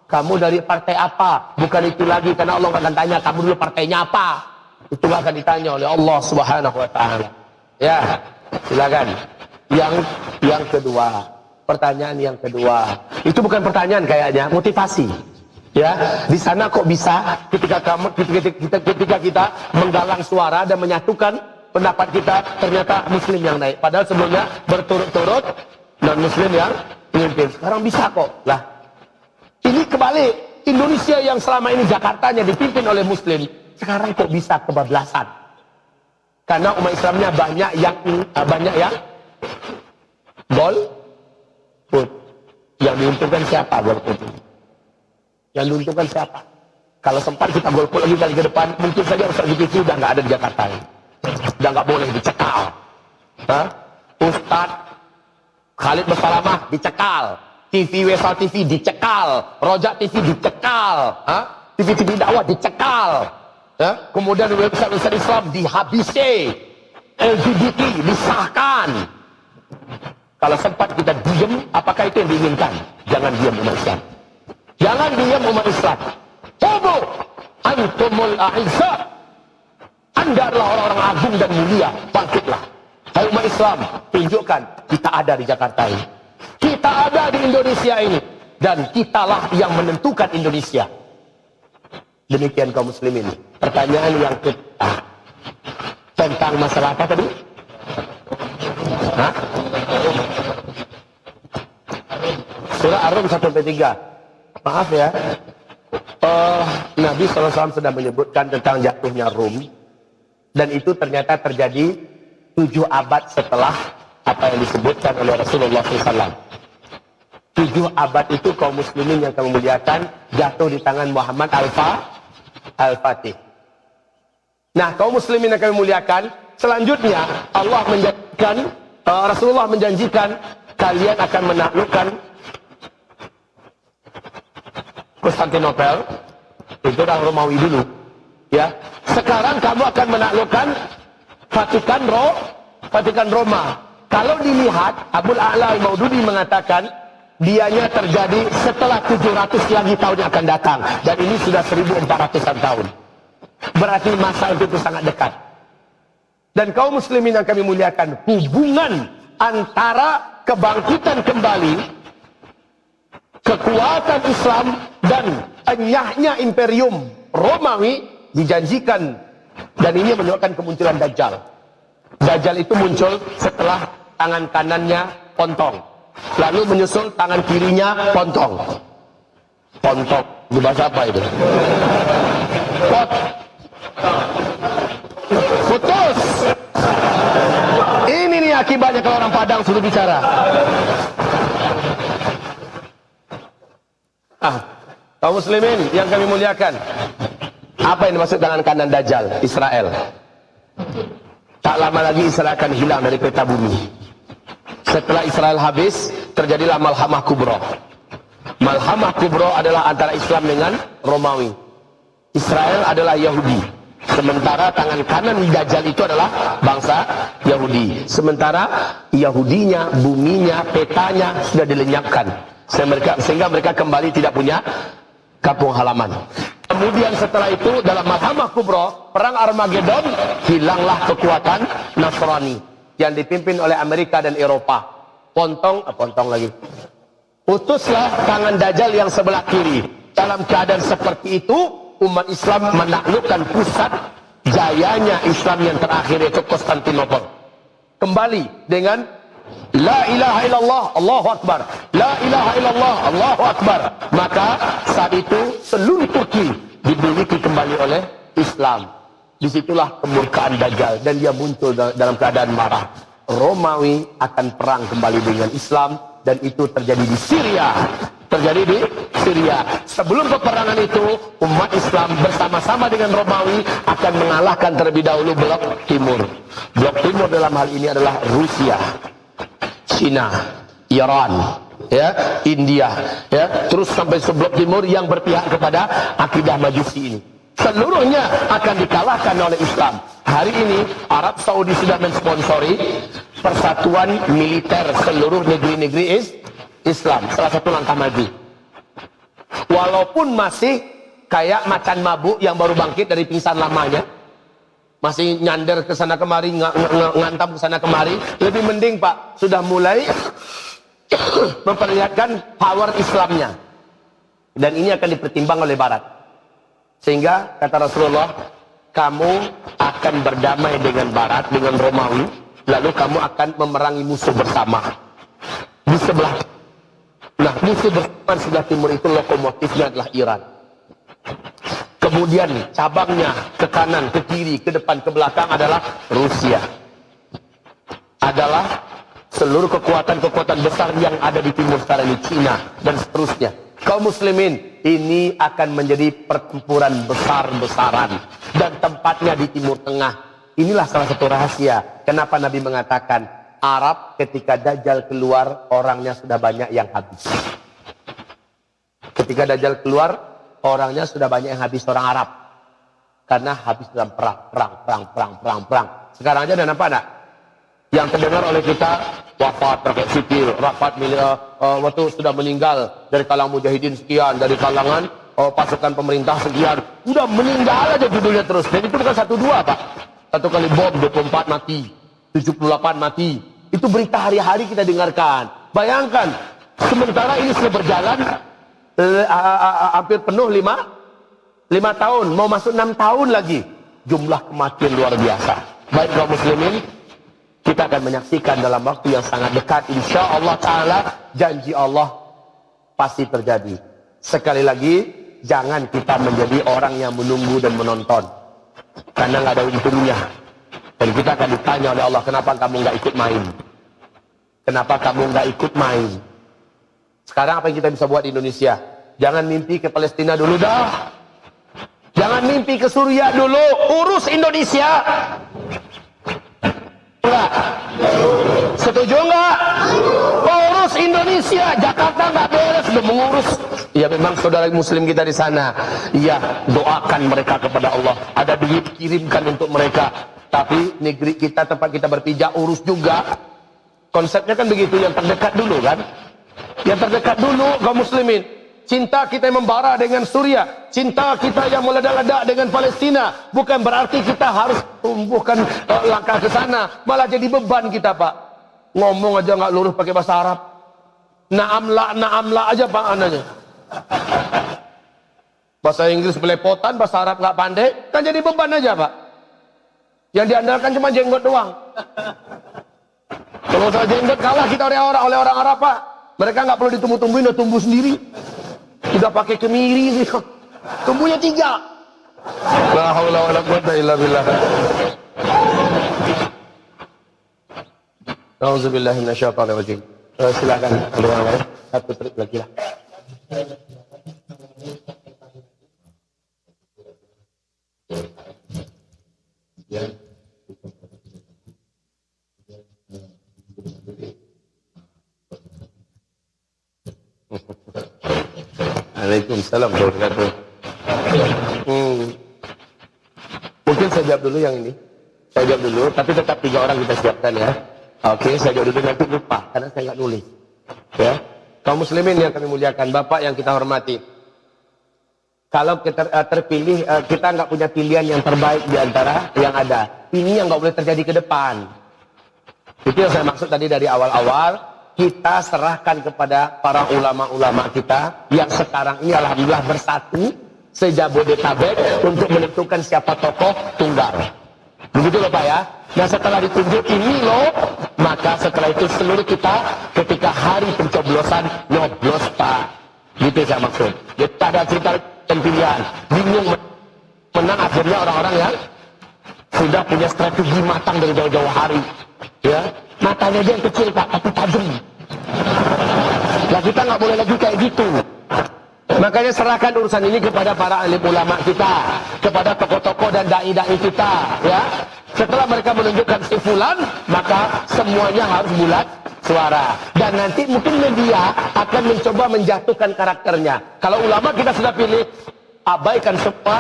A: kamu dari partai apa. Bukan itu lagi, karena Allah akan tanya kamu dulu partainya apa. Itu akan ditanya oleh Allah Subhanahu wa Ta'ala. Ya, silakan. Yang kedua, pertanyaan yang kedua, itu bukan pertanyaan kayaknya, motivasi. Ya, di sana kok bisa ketika kita menggalang suara dan menyatukan pendapat kita, ternyata muslim yang naik. Padahal sebelumnya berturut-turut non muslim yang memimpin. Sekarang bisa kok. Lah, ini kebalik. Indonesia yang selama ini Jakartanya dipimpin oleh muslim, sekarang kok bisa kebablasan? Karena umat Islamnya banyak yang golput. Yang diuntungkan siapa golput ini? Yang diuntungkan siapa? Kalau sempat kita golput lagi kali ke depan, mungkin saja Ustaz Zulkifli udah nggak ada di Jakarta ini. Udah nggak boleh dicekal. Ustaz Khalid Bersalamah dicekal, TV Wesal TV dicekal, Rojak TV dicekal, TV dakwah dicekal, kemudian website Islam dihabisi, LGBT disahkan. Kalau sempat kita diam, apakah itu yang diinginkan? Jangan diam umat Islam. Jangan diam umat Islam. Tubuh antumul a'izza. Anda adalah orang-orang agung dan mulia. Bangkitlah. Hai umat Islam, tunjukkan kita ada di Jakarta ini. Kita ada di Indonesia ini. Dan kitalah yang menentukan Indonesia. Demikian kaum muslimin. Pertanyaan yang kedua. Tentang masalah apa tadi? Surah Ar-Rum 1-3. Maaf ya, Nabi SAW sudah menyebutkan tentang jatuhnya Rum, dan itu ternyata terjadi 7 abad setelah apa yang disebutkan oleh Rasulullah SAW. 7 abad itu kaum muslimin yang kami muliakan jatuh di tangan Muhammad Al-Fatih. Nah, kaum muslimin yang kami muliakan, selanjutnya Allah menjanjikan, Rasulullah menjanjikan kalian akan menaklukkan Konstantinopel, itu adalah Romawi dulu, ya. Sekarang kamu akan menaklukkan Vatikan Roma. Kalau dilihat, Abul A'la Al-Maududi mengatakan dianya terjadi setelah 700 lagi tahun yang akan datang, dan ini sudah 1400-an tahun. Berarti masa itu sangat dekat. Dan kaum muslimin yang kami muliakan, hubungan antara kebangkitan kembali kekuatan Islam dan enyahnya imperium Romawi dijanjikan, dan ini menyebabkan kemunculan Dajjal. Dajjal itu muncul setelah tangan kanannya pontong, lalu menyusul tangan kirinya pontong. Pontong di bahasa apa itu? Putus. Ini nih akibatnya kalau orang Padang sudah bicara. Kaum muslimin yang kami muliakan, apa yang dimaksud dengan kanan Dajjal? Israel. Tak lama lagi Israel akan hilang dari peta bumi. Setelah Israel habis, terjadilah Malhamah Kubro. Malhamah Kubro adalah antara Islam dengan Romawi. Israel adalah Yahudi, sementara tangan kanan Dajjal itu adalah bangsa Yahudi. Sementara Yahudinya, buminya, petanya sudah dilenyapkan, sehingga mereka kembali tidak punya kampung halaman. Kemudian setelah itu dalam Malhamah Kubro, perang Armageddon, hilanglah kekuatan Nasrani yang dipimpin oleh Amerika dan Eropa. Pontong lagi. Putuslah tangan Dajjal yang sebelah kiri. Dalam keadaan seperti itu, umat Islam menaklukkan pusat jayanya Islam yang terakhir, yaitu Konstantinopel. Kembali dengan La ilaha illallah, Allahu Akbar. La ilaha illallah, Allahu Akbar. Maka saat itu seluruh Turki dimiliki kembali oleh Islam. Disitulah kemurkaan Dajjal, dan dia muncul dalam keadaan marah. Romawi akan perang kembali dengan Islam, dan itu terjadi di Syria. Terjadi di Syria. Sebelum peperangan itu, umat Islam bersama-sama dengan Romawi akan mengalahkan terlebih dahulu blok timur. Blok timur dalam hal ini adalah Rusia, Cina, Iran, ya, India, ya, terus sampai seblok timur yang berpihak kepada akidah Majusi ini. Seluruhnya akan dikalahkan oleh Islam. Hari ini Arab Saudi sudah mensponsori persatuan militer seluruh negeri-negeri Islam. Salah satu langkah maju. Walaupun masih kayak macan mabuk yang baru bangkit dari pingsan lamanya, masih nyander ke sana kemari, ngantam ke sana kemari, lebih mending Pak sudah mulai memperlihatkan power Islamnya. Dan ini akan dipertimbang oleh Barat. Sehingga kata Rasulullah, kamu akan berdamai dengan Barat, dengan Romawi, lalu kamu akan memerangi musuh bersama di sebelah. Nah, musuh bersama sebelah timur itu lokomotifnya adalah Iran. Kemudian cabangnya ke kanan, ke kiri, ke depan, ke belakang adalah Rusia. Adalah seluruh kekuatan-kekuatan besar yang ada di timur sekarang ini, Cina dan seterusnya. Kaum muslimin, ini akan menjadi pertempuran besar-besaran dan tempatnya di Timur Tengah. Inilah salah satu rahasia kenapa Nabi mengatakan Arab ketika Dajjal keluar orangnya sudah banyak yang habis. Ketika Dajjal keluar orangnya sudah banyak yang habis, orang Arab. Karena habis dalam perang. Sekarang aja udah nampak enggak? Yang terdengar oleh kita wafat rakyat sipil, waktu sudah meninggal dari kalangan mujahidin sekian, dari kalangan pasukan pemerintah sekian, udah meninggal aja judulnya terus. Dan itu bukan 1-2 Pak, satu kali bom 24 mati, 78 mati, itu berita hari-hari kita dengarkan. Bayangkan, sementara ini sudah berjalan hampir penuh 5 tahun, mau masuk 6 tahun lagi, jumlah kematian luar biasa. Baik kaum muslimin, kita akan menyaksikan dalam waktu yang sangat dekat, insya Allah Ta'ala, janji Allah pasti terjadi. Sekali lagi, jangan kita menjadi orang yang menunggu dan menonton, karena nggak ada untungnya. Dan kita akan ditanya oleh Allah, kenapa kamu nggak ikut main? Kenapa kamu nggak ikut main? Sekarang apa yang kita bisa buat di Indonesia? Jangan mimpi ke Palestina dulu dah. Jangan mimpi ke Suriah dulu, urus Indonesia. Enggak? Setuju enggak? Urus Indonesia, Jakarta enggak beres, udah mengurus. Ya memang saudara muslim kita di sana, ya doakan mereka kepada Allah. Ada duit kirimkan untuk mereka. Tapi negeri kita, tempat kita berpijak, urus juga. Konsepnya kan begitu, yang terdekat dulu kan? Yang terdekat dulu kaum muslimin. Cinta kita yang membara dengan Suriah, cinta kita yang meledak-ledak dengan Palestina, bukan berarti kita harus tumbuhkan langkah ke sana, malah jadi beban kita Pak. Ngomong aja nggak lurus pakai bahasa Arab, naamla aja Pak ananya. Bahasa Inggris belepotan, bahasa Arab nggak pandai, kan jadi beban aja Pak. Yang diandalkan cuma jenggot doang. Kalau soal jenggot kalah kita oleh orang Arab Pak. Mereka nggak perlu ditumbuh-tumbuhin, udah tumbuh sendiri. Sudah pakai kemiri sih. Tumbuhnya 3. La haula wala quwwata illa billah. Auzubillahi minasyaitonir rajim. Silakan ada yang lain. Satu trik lagi lah. Ya. Waalaikumsalam warahmatullahi wabarakatuh. Mungkin saya jawab dulu yang ini. Saya jawab dulu, tapi tetap 3 orang kita siapkan ya. Oke, saya jawab dulu, nanti lupa karena saya nggak nulis. Ya, kaum muslimin yang kami muliakan, Bapak yang kita hormati. Kalau kita terpilih, kita nggak punya pilihan yang terbaik di antara yang ada. Ini yang nggak boleh terjadi ke depan. Itu yang saya maksud tadi dari awal-awal. Kita serahkan kepada para ulama-ulama kita yang sekarang ini alhamdulillah bersatu se-Jabodetabek untuk menentukan siapa tokoh tunggal. Begitu loh Pak ya. Nah setelah ditunjuk ini loh, maka setelah itu seluruh kita ketika hari pencoblosan nyoblos Pak. Gitu saya maksud. Kita ada cerita dan pilihan. Bingung menang, akhirnya orang-orang yang sudah punya strategi matang dari jauh-jauh hari. Ya, Matanya dia yang kecil Pak, tapi tajam. Lah kita nggak boleh lagi kayak gitu. Makanya serahkan urusan ini kepada para alim ulama kita, kepada tokoh-tokoh dan dai-dai kita, ya. Setelah mereka menunjukkan si fulan, maka semuanya harus bulat suara. Dan nanti mungkin media akan mencoba menjatuhkan karakternya. Kalau ulama kita sudah pilih, abaikan semua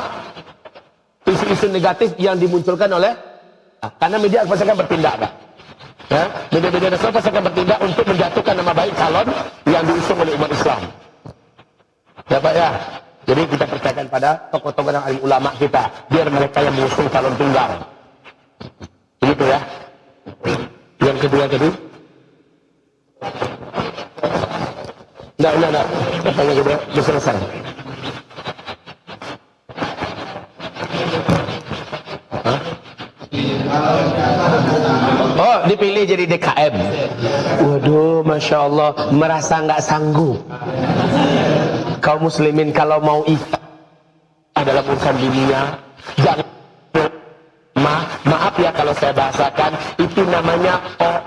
A: isu-isu negatif yang dimunculkan oleh, karena media pasti akan bertindak, Pak. Ya, media-media nasional pasti akan bertindak untuk menjatuhkan nama baik calon yang diusung oleh umat Islam. Ya Pak ya. Jadi kita percayakan pada tokoh-tokoh dan alim ulama kita, biar mereka yang mengusung calon tunggal. Begitu ya. Yang kedua tadi. Enggak. Yang kedua sudah selesai. Hah? Oh, dipilih jadi DKM. Waduh, Masya Allah, merasa nggak sanggup. Kaum muslimin kalau mau ikhlas dalam urusan dunia, jangan maaf ya kalau saya bahasakan, itu namanya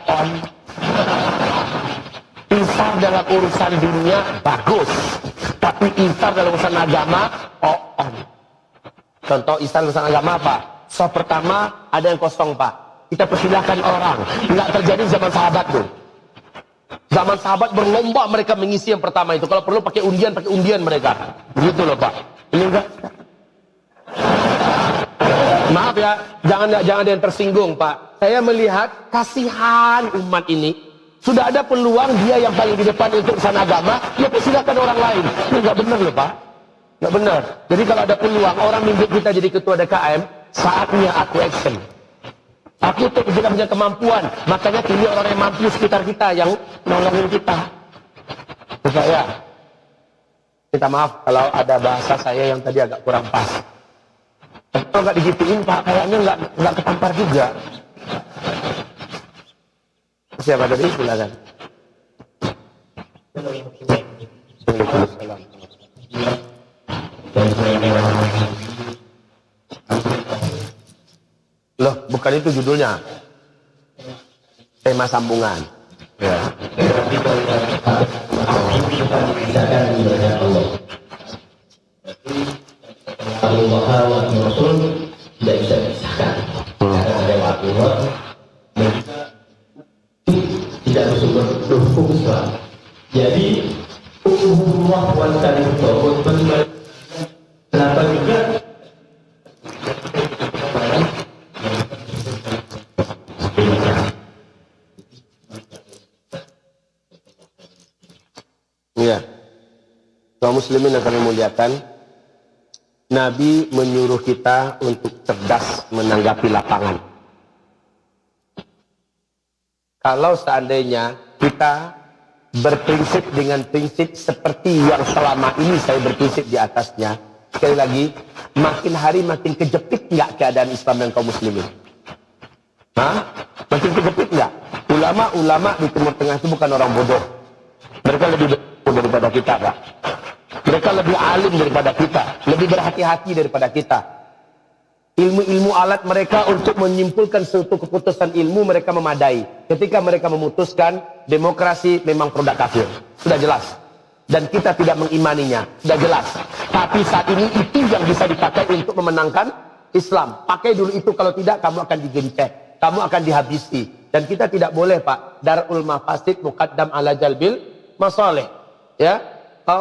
A: on. Insaf dalam urusan dunia bagus, tapi insaf dalam urusan agama on. Contoh insaf dalam urusan agama apa? So pertama ada yang kosong Pak, kita persilahkan orang. Nggak terjadi zaman sahabat tuh. Zaman sahabat berlomba mereka mengisi yang pertama itu. Kalau perlu pakai undian mereka. Begitu loh Pak. Ini enggak. Maaf ya, jangan ada yang tersinggung Pak. Saya melihat kasihan umat ini. Sudah ada peluang dia yang paling di depan untuk urusan agama, ya persilahkan orang lain. Ini enggak benar loh Pak. Enggak benar. Jadi kalau ada peluang orang nunjuk kita jadi ketua DKM, saatnya aku action. Aku tuh tidak punya kemampuan, makanya pilih orang yang mampu sekitar kita yang nolongin kita. Bapak ya, minta maaf kalau ada bahasa saya yang tadi agak kurang pas. Kalau nggak digituin Pak, kayaknya nggak ketampar juga. Siapa tadi? Silakan. Loh, bukan itu judulnya. Tema sambungan. Ya.
B: Allah Rasul tidak bisa dipisahkan. Karena ada Allah tidak bersumber hukum Islam. Jadi hukumullah wal kalim tawud benar. Kenapa juga?
A: Iya. Kaum muslimin yang kami muliakan, Nabi menyuruh kita untuk cerdas menanggapi lapangan. Kalau seandainya kita berprinsip dengan prinsip seperti yang selama ini saya berprinsip di atasnya, sekali lagi, makin hari makin kejepit nggak keadaan Islam dan kaum muslimin? Hah? Makin kejepit nggak? Ulama-ulama di Timur Tengah itu bukan orang bodoh. Mereka lebih bodoh daripada kita, Pak. Mereka lebih alim daripada kita, lebih berhati-hati daripada kita. Ilmu-ilmu alat mereka untuk menyimpulkan suatu keputusan ilmu mereka memadai. Ketika mereka memutuskan demokrasi memang produk kafir, sudah jelas. Dan kita tidak mengimaninya, sudah jelas. Tapi saat ini itu yang bisa dipakai untuk memenangkan Islam. Pakai dulu itu, kalau tidak kamu akan digencet, kamu akan dihabisi. Dan kita tidak boleh Pak, darul mafasid muqaddam ala jalbil masalih. Ya,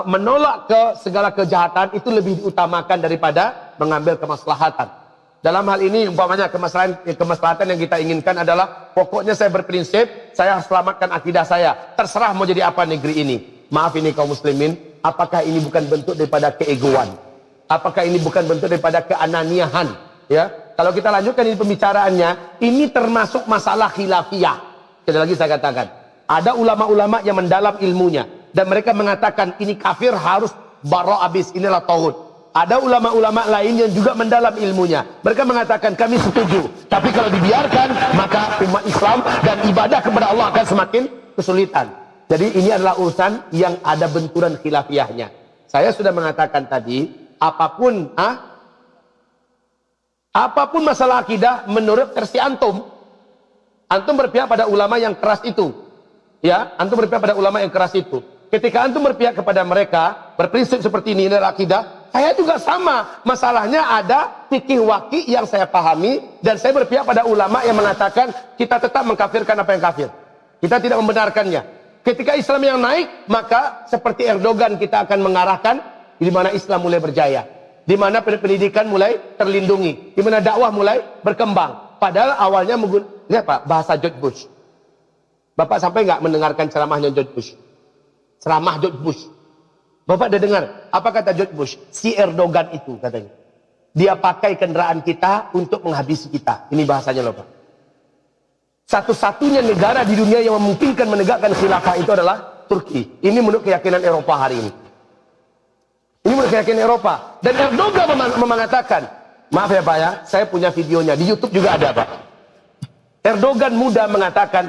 A: menolak ke segala kejahatan itu lebih diutamakan daripada mengambil kemaslahatan. Dalam hal ini umpamanya kemaslahatan yang kita inginkan adalah pokoknya saya berprinsip, saya harus selamatkan akidah saya. Terserah mau jadi apa negeri ini. Maaf ini kaum muslimin, apakah ini bukan bentuk daripada keegoan? Apakah ini bukan bentuk daripada keananiahan? Ya, kalau kita lanjutkan ini pembicaraannya, ini termasuk masalah khilafiyah. Sekali lagi saya katakan, ada ulama-ulama yang mendalam ilmunya dan mereka mengatakan ini kafir, harus baro abis, inilah tauhid. Ada ulama-ulama lain yang juga mendalam ilmunya. Mereka mengatakan kami setuju, tapi kalau dibiarkan maka umat Islam dan ibadah kepada Allah akan semakin kesulitan. Jadi ini adalah urusan yang ada benturan khilafiyahnya. Saya sudah mengatakan tadi, apapun masalah akidah menurut versi antum, Antum berpihak pada ulama yang keras itu. Ya, antum berpihak pada ulama yang keras itu. Ketika antum berpihak kepada mereka, berprinsip seperti ini dari akidah, saya juga sama. Masalahnya ada fikih waqi yang saya pahami, dan saya berpihak pada ulama yang mengatakan kita tetap mengkafirkan apa yang kafir. Kita tidak membenarkannya. Ketika Islam yang naik, maka seperti Erdogan kita akan mengarahkan di mana Islam mulai berjaya, di mana pendidikan mulai terlindungi, di mana dakwah mulai berkembang. Padahal awalnya lihat Pak, bahasa George Bush. Bapak sampai nggak mendengarkan ceramahnya George Bush? Ceramah George Bush. Bapak udah dengar apa kata George Bush? Si Erdogan itu katanya, dia pakai kendaraan kita untuk menghabisi kita. Ini bahasanya loh Pak. Satu-satunya negara di dunia yang memungkinkan menegakkan khilafah itu adalah Turki. Ini menurut keyakinan Eropa hari ini. Ini menurut keyakinan Eropa. Dan Erdogan mengatakan, maaf ya Pak ya, saya punya videonya di YouTube juga ada Pak. Erdogan muda mengatakan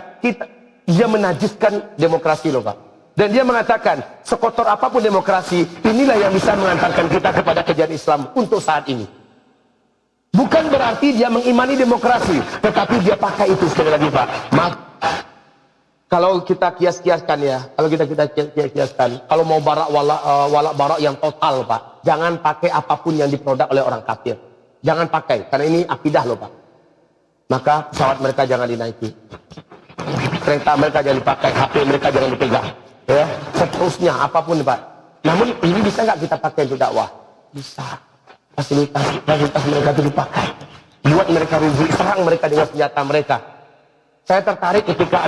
A: dia menajiskan demokrasi loh Pak. Dan dia mengatakan sekotor apapun demokrasi, inilah yang bisa mengantarkan kita kepada kejadian Islam untuk saat ini. Bukan berarti dia mengimani demokrasi, tetapi dia pakai itu sekali lagi Pak. Maaf, kalau kita kias-kiaskan ya, kalau mau walak barak yang total Pak, jangan pakai apapun yang diproduk oleh orang kafir. Jangan pakai, karena ini akidah loh Pak. Maka pesawat mereka jangan dinaiki, kereta mereka jangan dipakai, HP mereka jangan dipegang, ya, seterusnya apapun Pak. Namun ini bisa nggak kita pakai untuk dakwah? Bisa. Fasilitas mereka itu dipakai, buat mereka rugi, serang mereka dengan senjata mereka. Saya tertarik ketika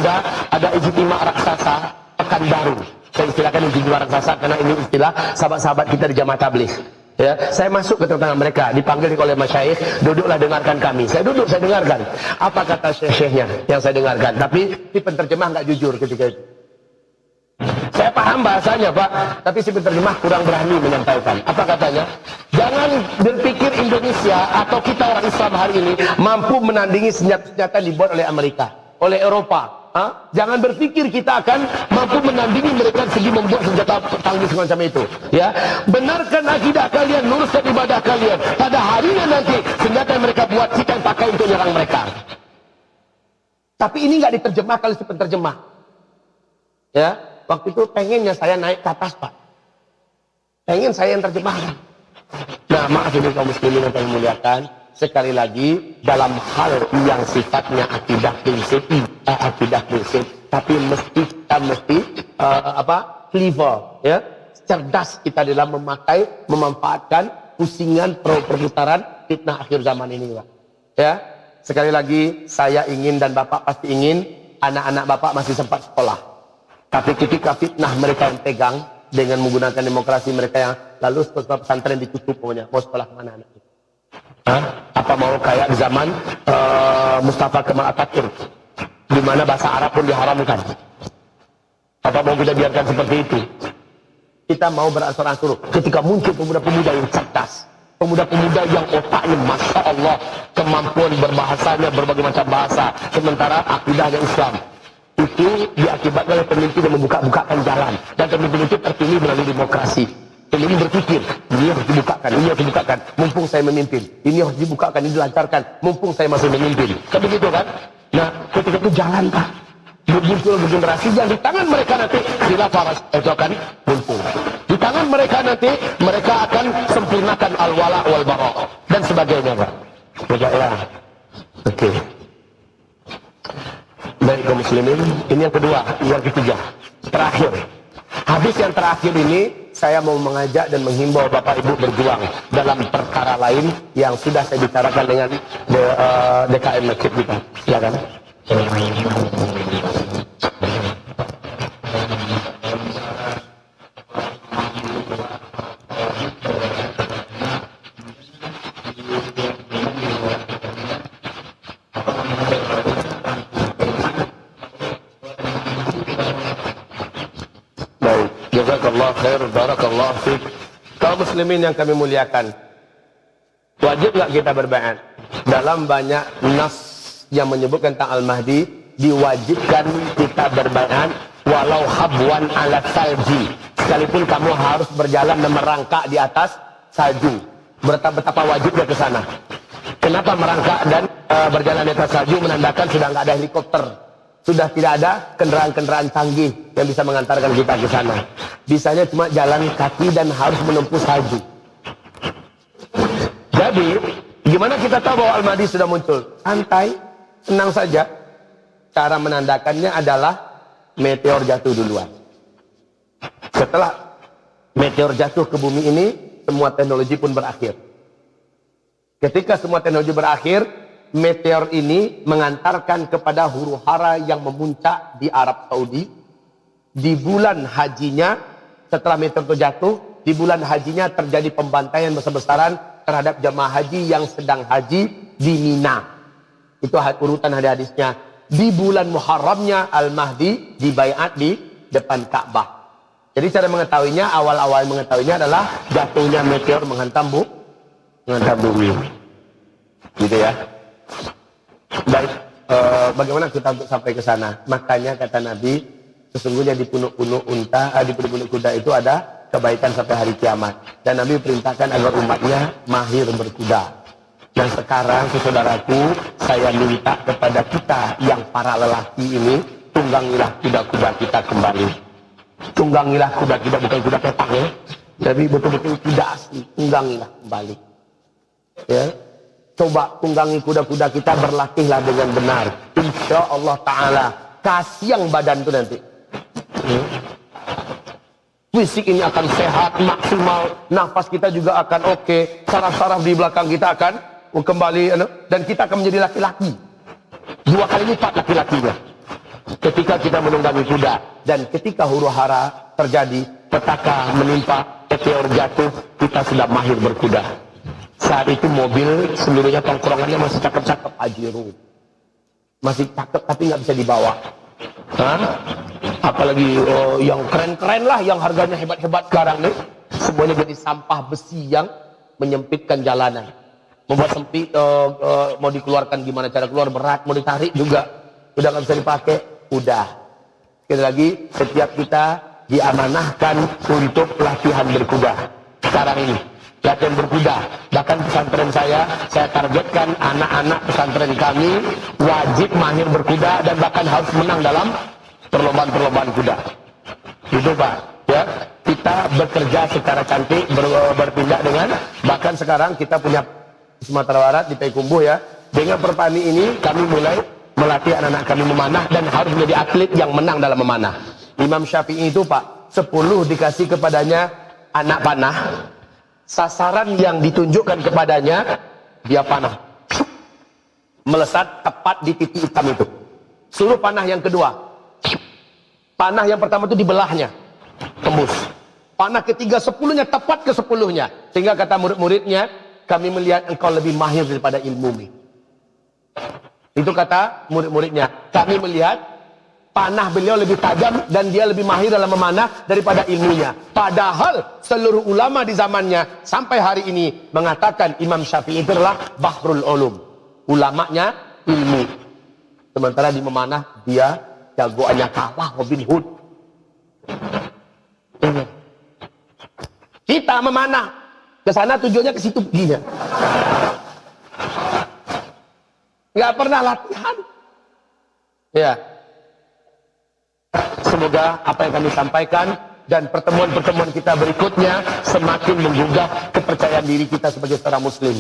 A: ada ijtima raksasa Pekanbaru. Saya istilahkan ijtima raksasa karena ini istilah sahabat-sahabat kita di Jamaah Tabligh. Ya, saya masuk ke tengah mereka, dipanggil oleh masyayikh, duduklah dengarkan kami. Saya duduk, saya dengarkan. Apa kata syekhnya yang saya dengarkan? Tapi si penterjemah nggak jujur ketika itu. Saya paham bahasanya Pak, tapi si penterjemah kurang berani menyampaikan. Apa katanya? Jangan berpikir Indonesia atau kita orang Islam hari ini mampu menandingi senjata-senjata dibuat oleh Amerika, oleh Eropa. Jangan berpikir kita akan mampu menandingi mereka segi membuat senjata tangguh semacam itu. Ya, benarkan akidah kalian, luruskan ibadah kalian. Pada harinya nanti senjata yang mereka buat kita yang pakai untuk menyerang mereka. Tapi ini nggak diterjemah kalau si penterjemah. Ya. Waktu itu pengennya saya naik ke atas Pak, pengen saya yang terjemahkan. Nah maaf ini kaum muslimin yang kami muliakan, sekali lagi dalam hal yang sifatnya akidah prinsip, tapi mesti clever, ya, cerdas kita dalam memanfaatkan pusingan perputaran fitnah akhir zaman ini Pak. Ya, sekali lagi saya ingin dan Bapak pasti ingin anak-anak Bapak masih sempat sekolah. Tapi ketika fitnah mereka yang pegang dengan menggunakan demokrasi mereka yang lalu sekolah pesantren ditutup pokoknya, mau sekolah kemana anak itu? Apa mau kayak di zaman Mustafa Kemal Atatürk, di mana bahasa Arab pun diharamkan? Apa mau kita biarkan seperti itu? Kita mau beransur-ansur ketika muncul pemuda-pemuda yang cerdas, pemuda-pemuda yang otaknya Masya Allah, kemampuan berbahasanya berbagai macam bahasa, sementara akidahnya Islam. Itu diakibatkan oleh pemimpin yang membuka-bukakan jalan, dan pemimpin itu terpilih melalui demokrasi. Pemimpin berpikir, ini harus dibukakan, ini harus dibukakan, mumpung saya memimpin. Ini harus dibukakan, ini dilancarkan, mumpung saya masih memimpin. Kan begitu kan? Nah, ketika itu jalan Pak, muncul generasi yang di tangan mereka nanti khilafah itu akan muncul. Di tangan mereka nanti mereka akan sempurnakan al-wala wal bara dan sebagainya Pak. Ya. Oke. Baik kaum muslimin, ini yang kedua, yang ketiga, terakhir. Habis yang terakhir ini, saya mau mengajak dan menghimbau Bapak Ibu berjuang dalam perkara lain yang sudah saya bicarakan dengan DKM Masjid kita. Silakan. Jazakallah khair, barakallah fiik. Kaum muslimin yang kami muliakan, wajib nggak kita berbaiat? Dalam banyak nas yang menyebutkan tentang Al-Mahdi, diwajibkan kita berbaiat walau habwan ala salji, sekalipun kamu harus berjalan dan merangkak di atas salju. Betapa wajibnya ke sana. Kenapa merangkak dan berjalan di atas salju menandakan sudah nggak ada helikopter, sudah tidak ada kendaraan-kendaraan canggih yang bisa mengantarkan kita ke sana. Bisanya cuma jalan kaki dan harus menempuh salju. Jadi, gimana kita tahu bahwa Al-Mahdi sudah muncul? Santai, tenang saja. Cara menandakannya adalah meteor jatuh duluan. Setelah meteor jatuh ke bumi ini, semua teknologi pun berakhir. Ketika semua teknologi berakhir, meteor ini mengantarkan kepada huru hara yang memuncak di Arab Saudi. Di bulan hajinya, setelah meteor itu jatuh, di bulan hajinya terjadi pembantaian besar-besaran terhadap jamaah haji yang sedang haji di Mina. Itu urutan hadis-hadisnya. Di bulan Muharramnya Al-Mahdi dibaiat di depan Ka'bah. Jadi cara mengetahuinya, awal-awal mengetahuinya adalah jatuhnya meteor menghantam bumi. Gitu ya. Baik, bagaimana kita untuk sampai ke sana? Makanya kata Nabi, sesungguhnya di punuk-punuk unta, di punuk-punuk kuda itu ada kebaikan sampai hari kiamat. Dan Nabi perintahkan agar umatnya mahir berkuda. Dan sekarang, saudaraku, saya minta kepada kita yang para lelaki ini, tunggangilah kuda-kuda kita kembali. Tunggangilah kuda kita, bukan kuda petang ya, tapi betul-betul kuda asli. Tunggangilah kembali. Ya, coba tunggangi kuda-kuda kita, berlatihlah dengan benar. Insya Allah Taala kasih yang badan itu nanti. Fisik ini akan sehat, maksimal. Nafas kita juga akan oke. Saraf-saraf di belakang kita akan kembali, dan kita akan menjadi laki-laki. 2 kali lipat laki-lakinya. Ketika kita menunggangi kuda, dan ketika huru hara terjadi, petaka menimpa, meteor jatuh, kita sudah mahir berkuda. Saat itu mobil seluruhnya tongkrongannya masih cakep-cakep, Pajero, masih cakep tapi nggak bisa dibawa. Apalagi yang keren-keren lah, yang harganya hebat-hebat sekarang nih, semuanya jadi sampah besi yang menyempitkan jalanan, membuat sempit. Mau dikeluarkan gimana cara keluar, berat, mau ditarik juga udah nggak bisa dipakai. Udah, sekali lagi, setiap kita diamanahkan untuk latihan berkuda. Sekarang ini latihan berkuda. Bahkan pesantren saya targetkan anak-anak pesantren kami wajib mahir berkuda dan bahkan harus menang dalam perlombaan kuda. Itu Pak, ya, kita bekerja secara cantik, berpindah dengan, bahkan sekarang kita punya Sumatera Barat di Payakumbuh ya. Dengan Perpani ini kami mulai melatih anak-anak kami memanah dan harus menjadi atlet yang menang dalam memanah. Imam Syafi'i itu Pak, 10 dikasih kepadanya anak panah. Sasaran yang ditunjukkan kepadanya, dia panah. Melesat tepat di titik hitam itu. Suruh panah yang kedua. Panah yang pertama itu dibelahnya, tembus. Panah ketiga 10-nya tepat ke 10-nya. Sehingga kata murid-muridnya, kami melihat engkau lebih mahir daripada ilmu. Itu kata murid-muridnya. Kami melihat panah beliau lebih tajam dan dia lebih mahir dalam memanah daripada ilmunya. Padahal seluruh ulama di zamannya sampai hari ini mengatakan Imam Syafi'i itu adalah Bahrul Ulum. Ulamanya ilmu. Sementara di memanah dia jagoannya kalah Robin Hood. Kita memanah ke sana tujuannya ke situ begini. Nggak pernah latihan. Ya. Semoga apa yang kami sampaikan dan pertemuan-pertemuan kita berikutnya semakin menggugah kepercayaan diri kita sebagai seorang muslim.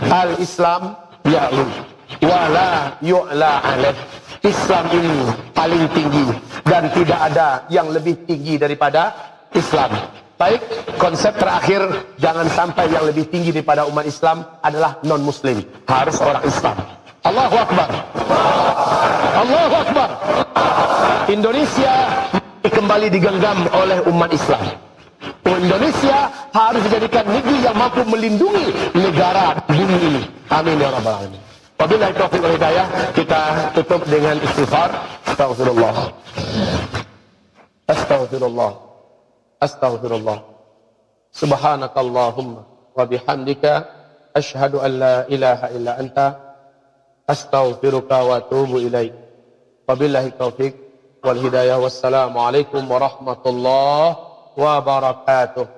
A: Al-Islam ya'lu wala yu'la alaih. Islam ini paling tinggi dan tidak ada yang lebih tinggi daripada Islam. Baik, konsep terakhir, jangan sampai yang lebih tinggi daripada umat Islam adalah non-muslim. Harus orang Islam. Allahu Akbar. Allahu Akbar. Indonesia kembali digenggam oleh umat Islam. Indonesia harus dijadikan negeri yang mampu melindungi negara bumi ini. Amin ya rabbal alamin. Wabillahi taufiq wal hidayah. Kita tutup dengan istighfar. Astaghfirullah. Astaghfirullah. Astaghfirullah. Subhanakallahumma wa bihamdika asyhadu an la ilaha illa anta astaghfiruka wa atubu ilaik. Wabillahi taufiq wal hidayah. Wassalamualaikum warahmatullahi wabarakatuh.